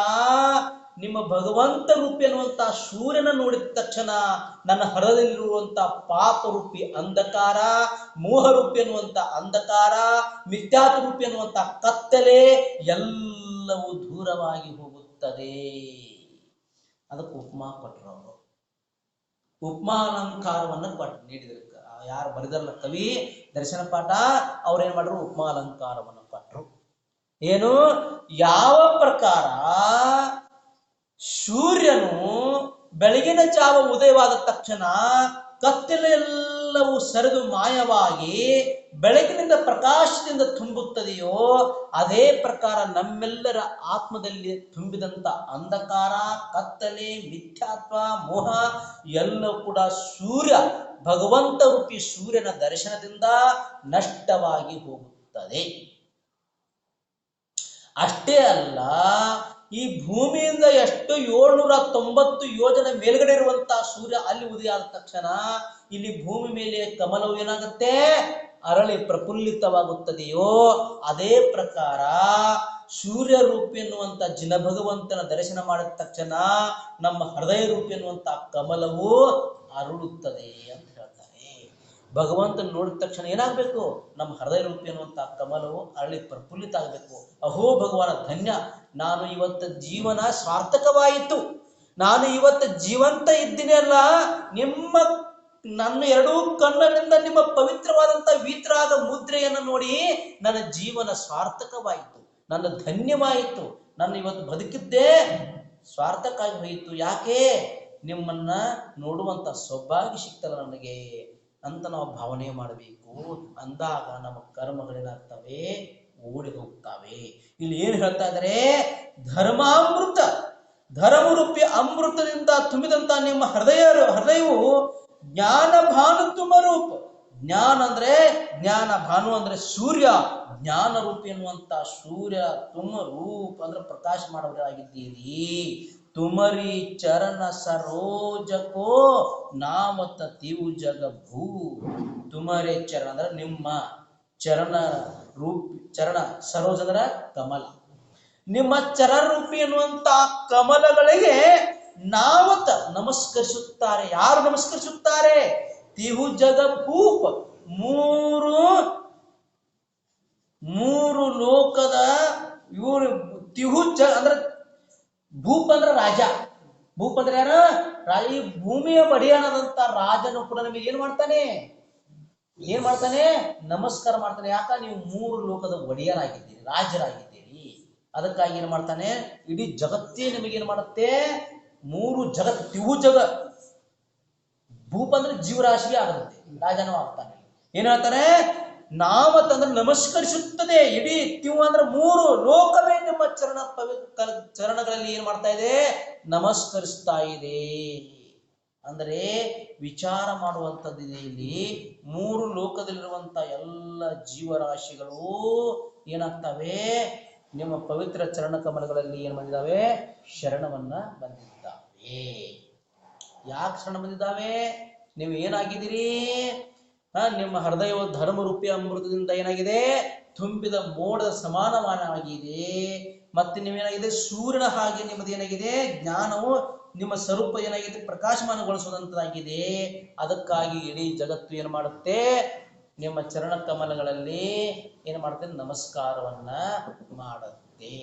ನಿಮ್ಮ ಭಗವಂತ ರೂಪಿ ಅನ್ನುವಂತ ಸೂರ್ಯನ ನೋಡಿದ ತಕ್ಷಣ ನನ್ನ ಹೃದಯದಲ್ಲಿರುವಂತ ಪಾಪ ರೂಪಿ ಅಂಧಕಾರ, ಮೋಹ ರೂಪಿ ಅನ್ನುವಂತ ಅಂಧಕಾರ, ಮಿಥ್ಯಾತ್ವ ರೂಪಿ ಅನ್ನುವಂತ ಕತ್ತಲೆ ಎಲ್ಲವೂ ದೂರವಾಗಿ ಹೋಗುತ್ತದೆ. ಅದಕ್ಕೆ ಉಪಮಾ ಕೊಟ್ಟರು ಅವರು. ಉಪಮಾಲಂಕಾರವನ್ನು ನೀಡಿದರು. ಯಾರು ಬರೆದಲ್ಲ ಕವಿ ದರ್ಶನ ಪಾಠ, ಅವ್ರೇನ್ ಮಾಡ್ರು, ಉಪಮಾಲಂಕಾರವನ್ನು ಕೊಟ್ಟರು. ಏನು, ಯಾವ ಪ್ರಕಾರ ಸೂರ್ಯನು ಬೆಳಗಿನ ಜಾವ ಉದಯವಾದ ತಕ್ಷಣ ಕತ್ತಲೆಲ್ಲವೂ ಸರಿದು ಮಾಯವಾಗಿ ಬೆಳಗಿನಿಂದ ಪ್ರಕಾಶದಿಂದ ತುಂಬುತ್ತದೆಯೋ ಅದೇ ಪ್ರಕಾರ ನಮ್ಮೆಲ್ಲರ ಆತ್ಮದಲ್ಲಿ ತುಂಬಿದಂತ ಅಂಧಕಾರ, ಕತ್ತಲೆ, ಮಿಥ್ಯಾತ್ವ, ಮೋಹ ಎಲ್ಲವೂ ಕೂಡ ಸೂರ್ಯ ಭಗವಂತ ರೂಪಿ ಸೂರ್ಯನ ದರ್ಶನದಿಂದ ನಷ್ಟವಾಗಿ ಹೋಗುತ್ತದೆ. ಅಷ್ಟೇ ಅಲ್ಲ, ಈ ಭೂಮಿಯಿಂದ ಎಷ್ಟು 790 ಯೋಜನೆ ಮೇಲ್ಗಡೆ ಇರುವಂತಹ ಸೂರ್ಯ ಅಲ್ಲಿ ಉದಯ ಆದ ತಕ್ಷಣ ಇಲ್ಲಿ ಭೂಮಿ ಮೇಲೆ ಕಮಲವು ಏನಾಗುತ್ತೆ, ಅರಳಿ ಪ್ರಫುಲ್ಲಿತವಾಗುತ್ತದೆಯೋ ಅದೇ ಪ್ರಕಾರ ಸೂರ್ಯ ರೂಪಿ ಎನ್ನುವಂತ ಜಿನ ಭಗವಂತನ ದರ್ಶನ ಮಾಡಿದ ತಕ್ಷಣ ನಮ್ಮ ಹೃದಯ ರೂಪಿ ಎನ್ನುವಂತ ಕಮಲವು ಅರಳುತ್ತದೆ ಅಂತ ಹೇಳ್ತಾರೆ. ಭಗವಂತನ ನೋಡಿದ ತಕ್ಷಣ ಏನಾಗಬೇಕು, ನಮ್ಮ ಹೃದಯ ರೂಪಿ ಎನ್ನುವಂತ ಕಮಲವು ಅರಳಿ ಪ್ರಫುಲ್ಲಿತ ಆಗಬೇಕು. ಅಹೋ ಭಗವಾನ ಧನ್ಯ, ನಾನು ಇವತ್ತು ಜೀವನ ಸಾರ್ಥಕವಾಯಿತು, ನಾನು ಇವತ್ತು ಜೀವಂತ ಇದ್ದೀನಿ ಅಲ್ಲ, ನನ್ನ ಎರಡೂ ಕಣ್ಣಿನಿಂದ ನಿಮ್ಮ ಪವಿತ್ರವಾದಂತ ವೀತರಾಗ ಮುದ್ರೆಯನ್ನು ನೋಡಿ ನನ್ನ ಜೀವನ ಸಾರ್ಥಕವಾಯಿತು. ನನ್ನ ಧನ್ಯವಾಯಿತು, ನನ್ನ ಇವತ್ತು ಬದುಕಿದ್ದೇ ಸ್ವಾರ್ಥಕ್ಕಾಗಿ ಹೋಯಿತು. ಯಾಕೆ? ನಿಮ್ಮನ್ನ ನೋಡುವಂತ ಸೌಭಾಗ್ಯ ಸಿಕ್ತಲ್ಲ ನನಗೆ ಅಂತ ನಾವು ಭಾವನೆ ಮಾಡಬೇಕು. ಅಂದಾಗ ನಮ್ಮ ಕರ್ಮಗಳೇನಾಗ್ತವೆ? ಓಡಿ ಹೋಗ್ತವೆ. ಇಲ್ಲಿ ಏನು ಹೇಳ್ತಾ ಇದ್ದಾರೆ? ಧರ್ಮಾಮೃತ, ಧರ್ಮರೂಪಿ ಅಮೃತದಿಂದ ತುಂಬಿದಂತ ನಿಮ್ಮ ಹೃದಯವು ಜ್ಞಾನ ಭಾನು ತುಮ ರೂಪ. ಜ್ಞಾನ ಅಂದ್ರೆ ಜ್ಞಾನ, ಭಾನು ಅಂದ್ರೆ ಸೂರ್ಯ, ಜ್ಞಾನ ರೂಪಿ ಎನ್ನುವಂತ ಸೂರ್ಯ ತುಮ ರೂಪ ಅಂದ್ರೆ ಪ್ರಕಾಶ ಮಾಡುವರಾಗಿದ್ದೀರಿ. ತುಮರಿ ಚರಣ ಸರೋಜಕೋ ನಾಮತ ತೀವು ಜಗ ಭೂ. ತುಮರೆ ಚರಣ ಅಂದ್ರೆ ನಿಮ್ಮ ಚರಣ ರೂಪಿ, ಚರಣ ಸರೋಜ ಅಂದ್ರೆ ಕಮಲ, ನಿಮ್ಮ ಚರಣ-ರೂಪಿ ಎನ್ನುವಂತ ಕಮಲಗಳಿಗೆ ನಾವತ ನಮಸ್ಕರಿಸುತ್ತಾರೆ. ಯಾರು ನಮಸ್ಕರಿಸುತ್ತಾರೆ? ತಿಹು ಜಗ ಭೂಪ, ಮೂರು ಲೋಕದ ಇವರು. ತಿಹು ಅಂದ್ರೆ ಭೂಪ ಅಂದ್ರೆ ರಾಜ, ಭೂಪ ಅಂದ್ರೆ ಯಾರ? ರಾಜ. ಈ ಭೂಮಿಯ ಬಡಿಯಾನದಂತ ರಾಜನು ಕೂಡ ನಮಗೆ ಏನ್ ಮಾಡ್ತಾನೆ? ನಮಸ್ಕಾರ ಮಾಡ್ತಾನೆ. ಯಾಕ? ನೀವು ಮೂರು ಲೋಕದ ಒಡೆಯರಾಗಿದ್ದೀರಿ, ರಾಜರಾಗಿದ್ದೀರಿ. ಅದಕ್ಕಾಗಿ ಏನ್ ಮಾಡ್ತಾನೆ? ಇಡೀ ಜಗತ್ತೇ ನಿಮಗೇನ್ ಮಾಡುತ್ತೆ? ಮೂರು ಜಗತ್, ತಿಹು ಜಗ. ಭೂಪ ಅಂದ್ರೆ ಜೀವರಾಶಿಗೆ ಆಗುತ್ತೆ, ರಾಜನೂ ಆಗ್ತಾನೆ. ಏನ್ ಹೇಳ್ತಾನೆ? ನಾಮತ್ ಅಂದ್ರೆ ನಮಸ್ಕರಿಸುತ್ತದೆ. ಇಡೀ ತಿವು ಅಂದ್ರೆ ಮೂರು ಲೋಕವೇ ನಿಮ್ಮ ಚರಣಗಳಲ್ಲಿ ಏನ್ ಮಾಡ್ತಾ ಇದೆ? ನಮಸ್ಕರಿಸ್ತಾ ಇದೆ. ಅಂದ್ರೆ ವಿಚಾರ ಮಾಡುವಂಥದ್ದಿದೆ ಇಲ್ಲಿ. ಮೂರು ಲೋಕದಲ್ಲಿರುವಂತ ಎಲ್ಲ ಜೀವರಾಶಿಗಳು ಏನಾಗ್ತವೆ? ನಿಮ್ಮ ಪವಿತ್ರ ಚರಣ ಕಮಲಗಳಲ್ಲಿ ಏನ್ ಬಂದಿದ್ದಾವೆ? ಶರಣವನ್ನ ಬಂದಿದ್ದಾವೆ. ಯಾಕೆ ಶರಣ ಬಂದಿದ್ದಾವೆ? ನೀವು ಏನಾಗಿದ್ದೀರಿ? ನಿಮ್ಮ ಹೃದಯವು ಧರ್ಮರೂಪಿ ಅಮೃತದಿಂದ ಏನಾಗಿದೆ? ತುಂಬಿದ ಮೋಡದ ಸಮಾನವಾಗಿದೆ. ಮತ್ತೆ ನೀವೇನಾಗಿದೆ? ಸೂರ್ಯನ ಹಾಗೆ ನಿಮ್ಮದು ಏನಾಗಿದೆ? ಜ್ಞಾನವು ನಿಮ್ಮ ಸ್ವರೂಪ ಏನಾಗಿದೆ? ಪ್ರಕಾಶಮಾನಗೊಳಿಸುವಂತಾಗಿದೆ. ಅದಕ್ಕಾಗಿ ಇಡೀ ಜಗತ್ತು ಏನ್ ಮಾಡುತ್ತೆ? ನಿಮ್ಮ ಚರಣ ಕಮಲಗಳಲ್ಲಿ ಏನ್ ಮಾಡುತ್ತೆ? ನಮಸ್ಕಾರವನ್ನ ಮಾಡುತ್ತೆ.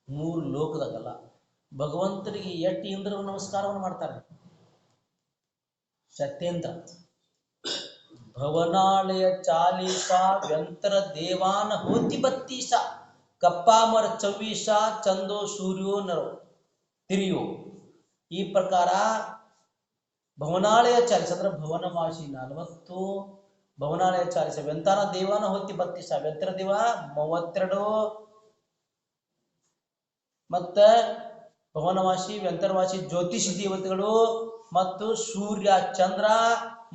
ಮೂರು ಲೋಕದಾಗಲ್ಲ, ಭಗವಂತನಿಗೆ ಎಷ್ಟು ಇಂದ್ರರು ನಮಸ್ಕಾರವನ್ನು ಮಾಡ್ತಾರೆ? ಸತ್ಯೇಂದ್ರ. ಭವನಾಲಯ ಚಾಲೀಸ ವ್ಯಂತರ ದೇವಾನ ಹೋತಿ ಬತ್ತೀಸ ಕಪ್ಪಾಮರ ಚವ್ವೀಸ ಚಂದೋ ಸೂರ್ಯೋ ನರೋ ತಿರಿಯೋ. ಈ ಪ್ರಕಾರ ಭವನಾಲಯ ಚಾಲಿಸ ಅಂದ್ರೆ ಭವನವಾಸಿ 40, ಭವನಾಲಯ ಚಾಲಿಸ ವ್ಯಂತಾನ ದೇವಾನ ಹೋತಿ ಬತ್ತೀಸ, ವ್ಯಂತರ ದೇವ 32, ಮತ್ತ ಭವನವಾಸಿ ವ್ಯಂತರವಾಸಿ ಜ್ಯೋತಿಷಿ ದೇವತೆಗಳು, ಮತ್ತು ಸೂರ್ಯ ಚಂದ್ರ,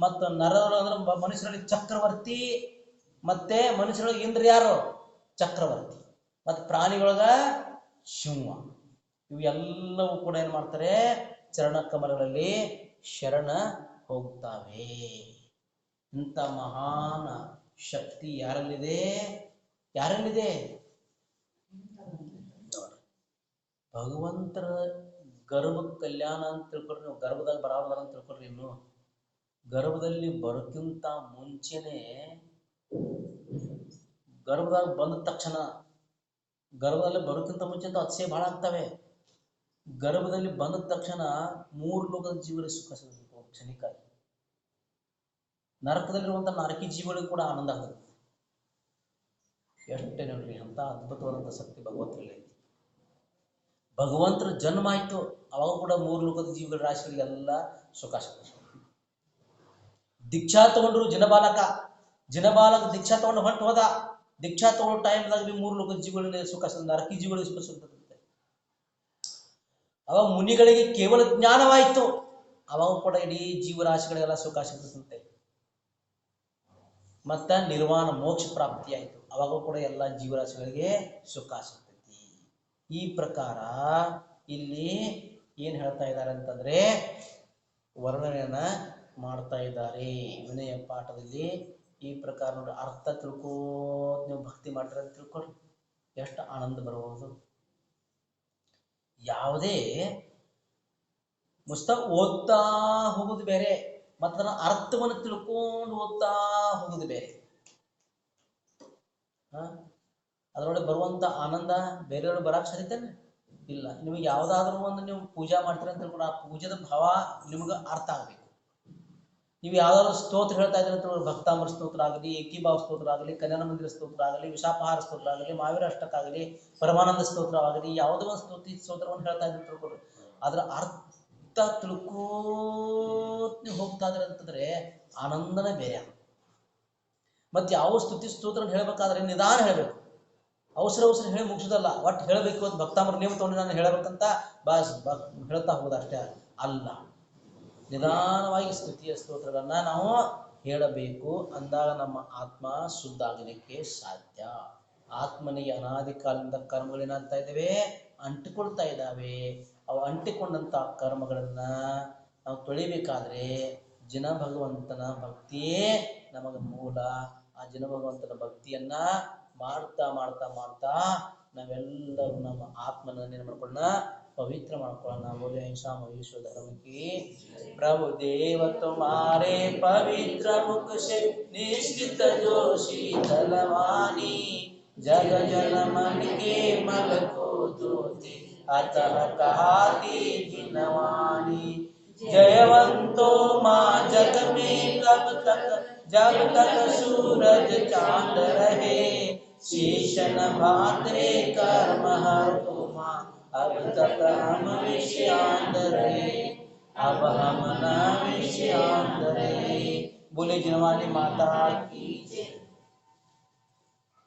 ಮತ್ತು ನರರು ಅಂದ್ರೆ ಮನುಷ್ಯರಲ್ಲಿ ಚಕ್ರವರ್ತಿ, ಮತ್ತೆ ಮನುಷ್ಯರೊಳಗೆ ಇಂದ್ರ ಯಾರು? ಚಕ್ರವರ್ತಿ, ಮತ್ತೆ ಪ್ರಾಣಿಗಳೊಳಗ ಸಿಂಹ. ಇವೆಲ್ಲವೂ ಕೂಡ ಏನ್ ಮಾಡ್ತಾರೆ? ಚರಣ ಕಮಲಗಳಲ್ಲಿ ಶರಣ ಹೋಗ್ತಾವೆ. ಇಂಥ ಮಹಾನ್ ಶಕ್ತಿ ಯಾರಲ್ಲಿದೆ? ಭಗವಂತರ ಗರ್ಭ ಕಲ್ಯಾಣ ಅಂತ ತಿಳ್ಕೊಳ್ರಿ. ನೀವು ಗರ್ಭದಾಗ ಬರಾವದಾರ ಅಂತ ತಿಳ್ಕೊಳ್ರಿ. ಇನ್ನು ಗರ್ಭದಲ್ಲಿ ಬರೋಕ್ಕಿಂತ ಮುಂಚೆನೆ, ಗರ್ಭದಾಗ ಬಂದ ತಕ್ಷಣ, ಗರ್ಭದಲ್ಲಿ ಬರೋಕ್ಕಿಂತ ಮುಂಚೆ ಅತಿಶಯ ಬಹಳ ಆಗ್ತವೆ. ಗರ್ಭದಲ್ಲಿ ಬಂದ ತಕ್ಷಣ ಮೂರು ಲೋಕದ ಜೀವನ ಸುಖ ಕ್ಷಣಿಕಾಗಿ. ನರಕದಲ್ಲಿರುವಂತ ನಾರಕಿ ಜೀವಗಳಿಗೆ ಕೂಡ ಆನಂದ ಆಗುತ್ತೆ. ಎಷ್ಟೇ ನೋಡ್ರಿ, ಅಂತ ಅದ್ಭುತವಾದಂಥ ಶಕ್ತಿ ಭಗವಂತರಲ್ಲಿ. ಭಗವಂತರ ಜನ್ಮ ಆಯ್ತು, ಅವಾಗ ಕೂಡ ಮೂರು ಲೋಕದ ಜೀವಿಗಳ ರಾಶಿಗಳಿಗೆಲ್ಲ ಸುಖ ಸಿಗ್ತದೆ. ದೀಕ್ಷಾ ತಗೊಂಡ್ರು ಜಿನಬಾಲಕ ದೀಕ್ಷಾ ತಗೊಂಡು ಹೊಂಟು ಹೋದ. ದೀಕ್ಷಾ ತಗೊಂಡು ಟೈಮ್ದಾಗ ಬಿ ಮೂರು ಲೋಕದ ಜೀವಿಗಳಿಗೆ ಸುಖ ಸಿಗ್ತದೆ, ನರಕಿ ಜೀವಿಗಳಿಗೆ ಸುಖ ಸಿಗ್ತದೆ. ಅವಾಗ ಮುನಿಗಳಿಗೆ ಕೇವಲ ಜ್ಞಾನವಾಯಿತು, ಅವಾಗ ಕೂಡ ಇಡೀ ಜೀವರಾಶಿಗಳಿಗೆಲ್ಲ ಸುಖ ಸಿಗ್ತದೆ. ಮತ್ತ ನಿರ್ವಾಣ ಮೋಕ್ಷ ಪ್ರಾಪ್ತಿ ಆಯಿತು, ಅವಾಗ ಕೂಡ ಎಲ್ಲ ಜೀವರಾಶಿಗಳಿಗೆ ಸುಖ ಸಿಗ್ತೈತಿ. ಈ ಪ್ರಕಾರ ಇಲ್ಲಿ ಏನ್ ಹೇಳ್ತಾ ಇದ್ದಾರೆ ಅಂತಂದ್ರೆ, ವರ್ಣನೆಯನ್ನ ಮಾಡ್ತಾ ಇದ್ದಾರೆ ವಿನಯ ಪಾಠದಲ್ಲಿ. ಈ ಪ್ರಕಾರ ನೋಡಿ, ಅರ್ಥ ತಿಳ್ಕೋ, ನೀವು ಭಕ್ತಿ ಮಾಡ್ತಾರೆ ಅಂತ ತಿಳ್ಕೊಳ್ರಿ, ಎಷ್ಟು ಆನಂದ ಬರಬಹುದು. ಯಾವುದೇ ಪುಸ್ತಕ ಓದ್ತಾ ಹೋಗುದು ಬೇರೆ, ಮತ್ತು ಅದನ್ನ ಅರ್ಥವನ್ನು ತಿಳ್ಕೊಂಡು ಓದ್ತಾ ಹೋಗುದು ಬೇರೆ. ಅದರೊಳಗೆ ಬರುವಂತ ಆನಂದ ಬೇರೆಯವ್ರಿಗೆ ಬರಕ್ ಸರಿತಾನೆ ಇಲ್ಲ. ನಿಮಗೆ ಯಾವ್ದಾದ್ರು ಒಂದು ನೀವು ಪೂಜಾ ಮಾಡ್ತೀರ ಅಂತ ತಿಳ್ಕೊಂಡು, ಆ ಪೂಜೆದ ಭಾವ ನಿಮ್ಗೆ ಅರ್ಥ ಆಗ್ಬೇಕು. ಇವು ಯಾವ್ದಾದ್ರು ಸ್ತೋತ್ರ ಹೇಳ್ತಾ ಇದ್ರೆ ಅಂತ ಭಕ್ತಾಮೃತ ಸ್ತೋತ್ರ ಆಗಲಿ, ಏಕೀಭಾವ ಸ್ತೋತ್ರ ಆಗಲಿ, ಕಲ್ಯಾಣ ಮಂದಿರ ಸ್ತೋತ್ರ ಆಗಲಿ, ವಿಷಾಪಹಾರ ಸ್ತೋತ್ರ ಆಗಲಿ, ಮಹಾವೀರ ಅಷ್ಟಕ ಆಗಲಿ, ಪರಮಾನಂದ ಸ್ತೋತ್ರ ಆಗಲಿ, ಯಾವುದೋ ಒಂದು ಸ್ತೋತ್ರವನ್ನು ಹೇಳ್ತಾ ಇದ್ರೆ ತಿಳ್ಕೊಡ್ರಿ. ಅದ್ರ ಅರ್ಥ ತಿಳ್ಕೋತ್ ಹೋಗ್ತಾ ಇದ್ರೆ ಅಂತಂದ್ರೆ ಆನಂದನೇ ಬೇರೆ. ಮತ್ತೆ ಯಾವ ಸ್ತುತಿ ಸ್ತೋತ್ರ ಹೇಳ್ಬೇಕಾದ್ರೆ ನಿಧಾನ ಹೇಳ್ಬೇಕು, ಅವಸರ ಹೇಳಿ ಮುಗಿಸೋದಲ್ಲ. ಒಟ್ಟು ಹೇಳಬೇಕು ಅಂತ ಭಕ್ತಾಮೃತ ನೇಮ ತಗೊಂಡು ನಾನು ಹೇಳಬೇಕಂತ ಬಾಸ್ ಹೇಳ್ತಾ ಹೋಗೋದು ಅಷ್ಟೇ ಅಲ್ಲ. ನಿಧಾನವಾಗಿ ಸ್ತುತಿಯ ಸ್ತೋತ್ರಗಳನ್ನ ನಾವು ಹೇಳಬೇಕು. ಅಂದಾಗ ನಮ್ಮ ಆತ್ಮ ಶುದ್ಧ ಆಗಲಿಕ್ಕೆ ಸಾಧ್ಯ. ಆತ್ಮನಿಗೆ ಅನಾದಿ ಕಾಲದಿಂದ ಕರ್ಮಗಳೇನಾಗ್ತಾ ಇದ್ದಾವೆ, ಅಂಟಿಕೊಳ್ತಾ ಇದ್ದಾವೆ. ಅವು ಅಂಟಿಕೊಂಡಂತ ಕರ್ಮಗಳನ್ನ ನಾವು ತೊಳಿಬೇಕಾದ್ರೆ ಜಿನ ಭಗವಂತನ ಭಕ್ತಿಯೇ ನಮಗೆ ಮೂಲ. ಆ ಜಿನ ಭಗವಂತನ ಭಕ್ತಿಯನ್ನ ಮಾಡ್ತಾ ಮಾಡ್ತಾ ಮಾಡ್ತಾ ನಾವೆಲ್ಲರೂ ನಮ್ಮ ಆತ್ಮನ ಏನ್ ಮಾಡ್ಕೊಳ್ಳೋಣ, पवित्र ಮಾಡ್ಕೊಳ್ಳೋಣ. बोले ऐसा महेश्वर धर्म की प्रभु देव तुम्हारे पवित्र मुख से निष्कृत जो शीतलवाणी जग जन मन के मल को धोते अतः कहाती जिनवाणी जयवंतो माँ जग में कब तक जब तक सूरज चांद रहे शेषन भाते कर्म हर तुमा अब तक हम विषयांत रहे अब हम न विषयांत रहे। बोले जिनवानी माता की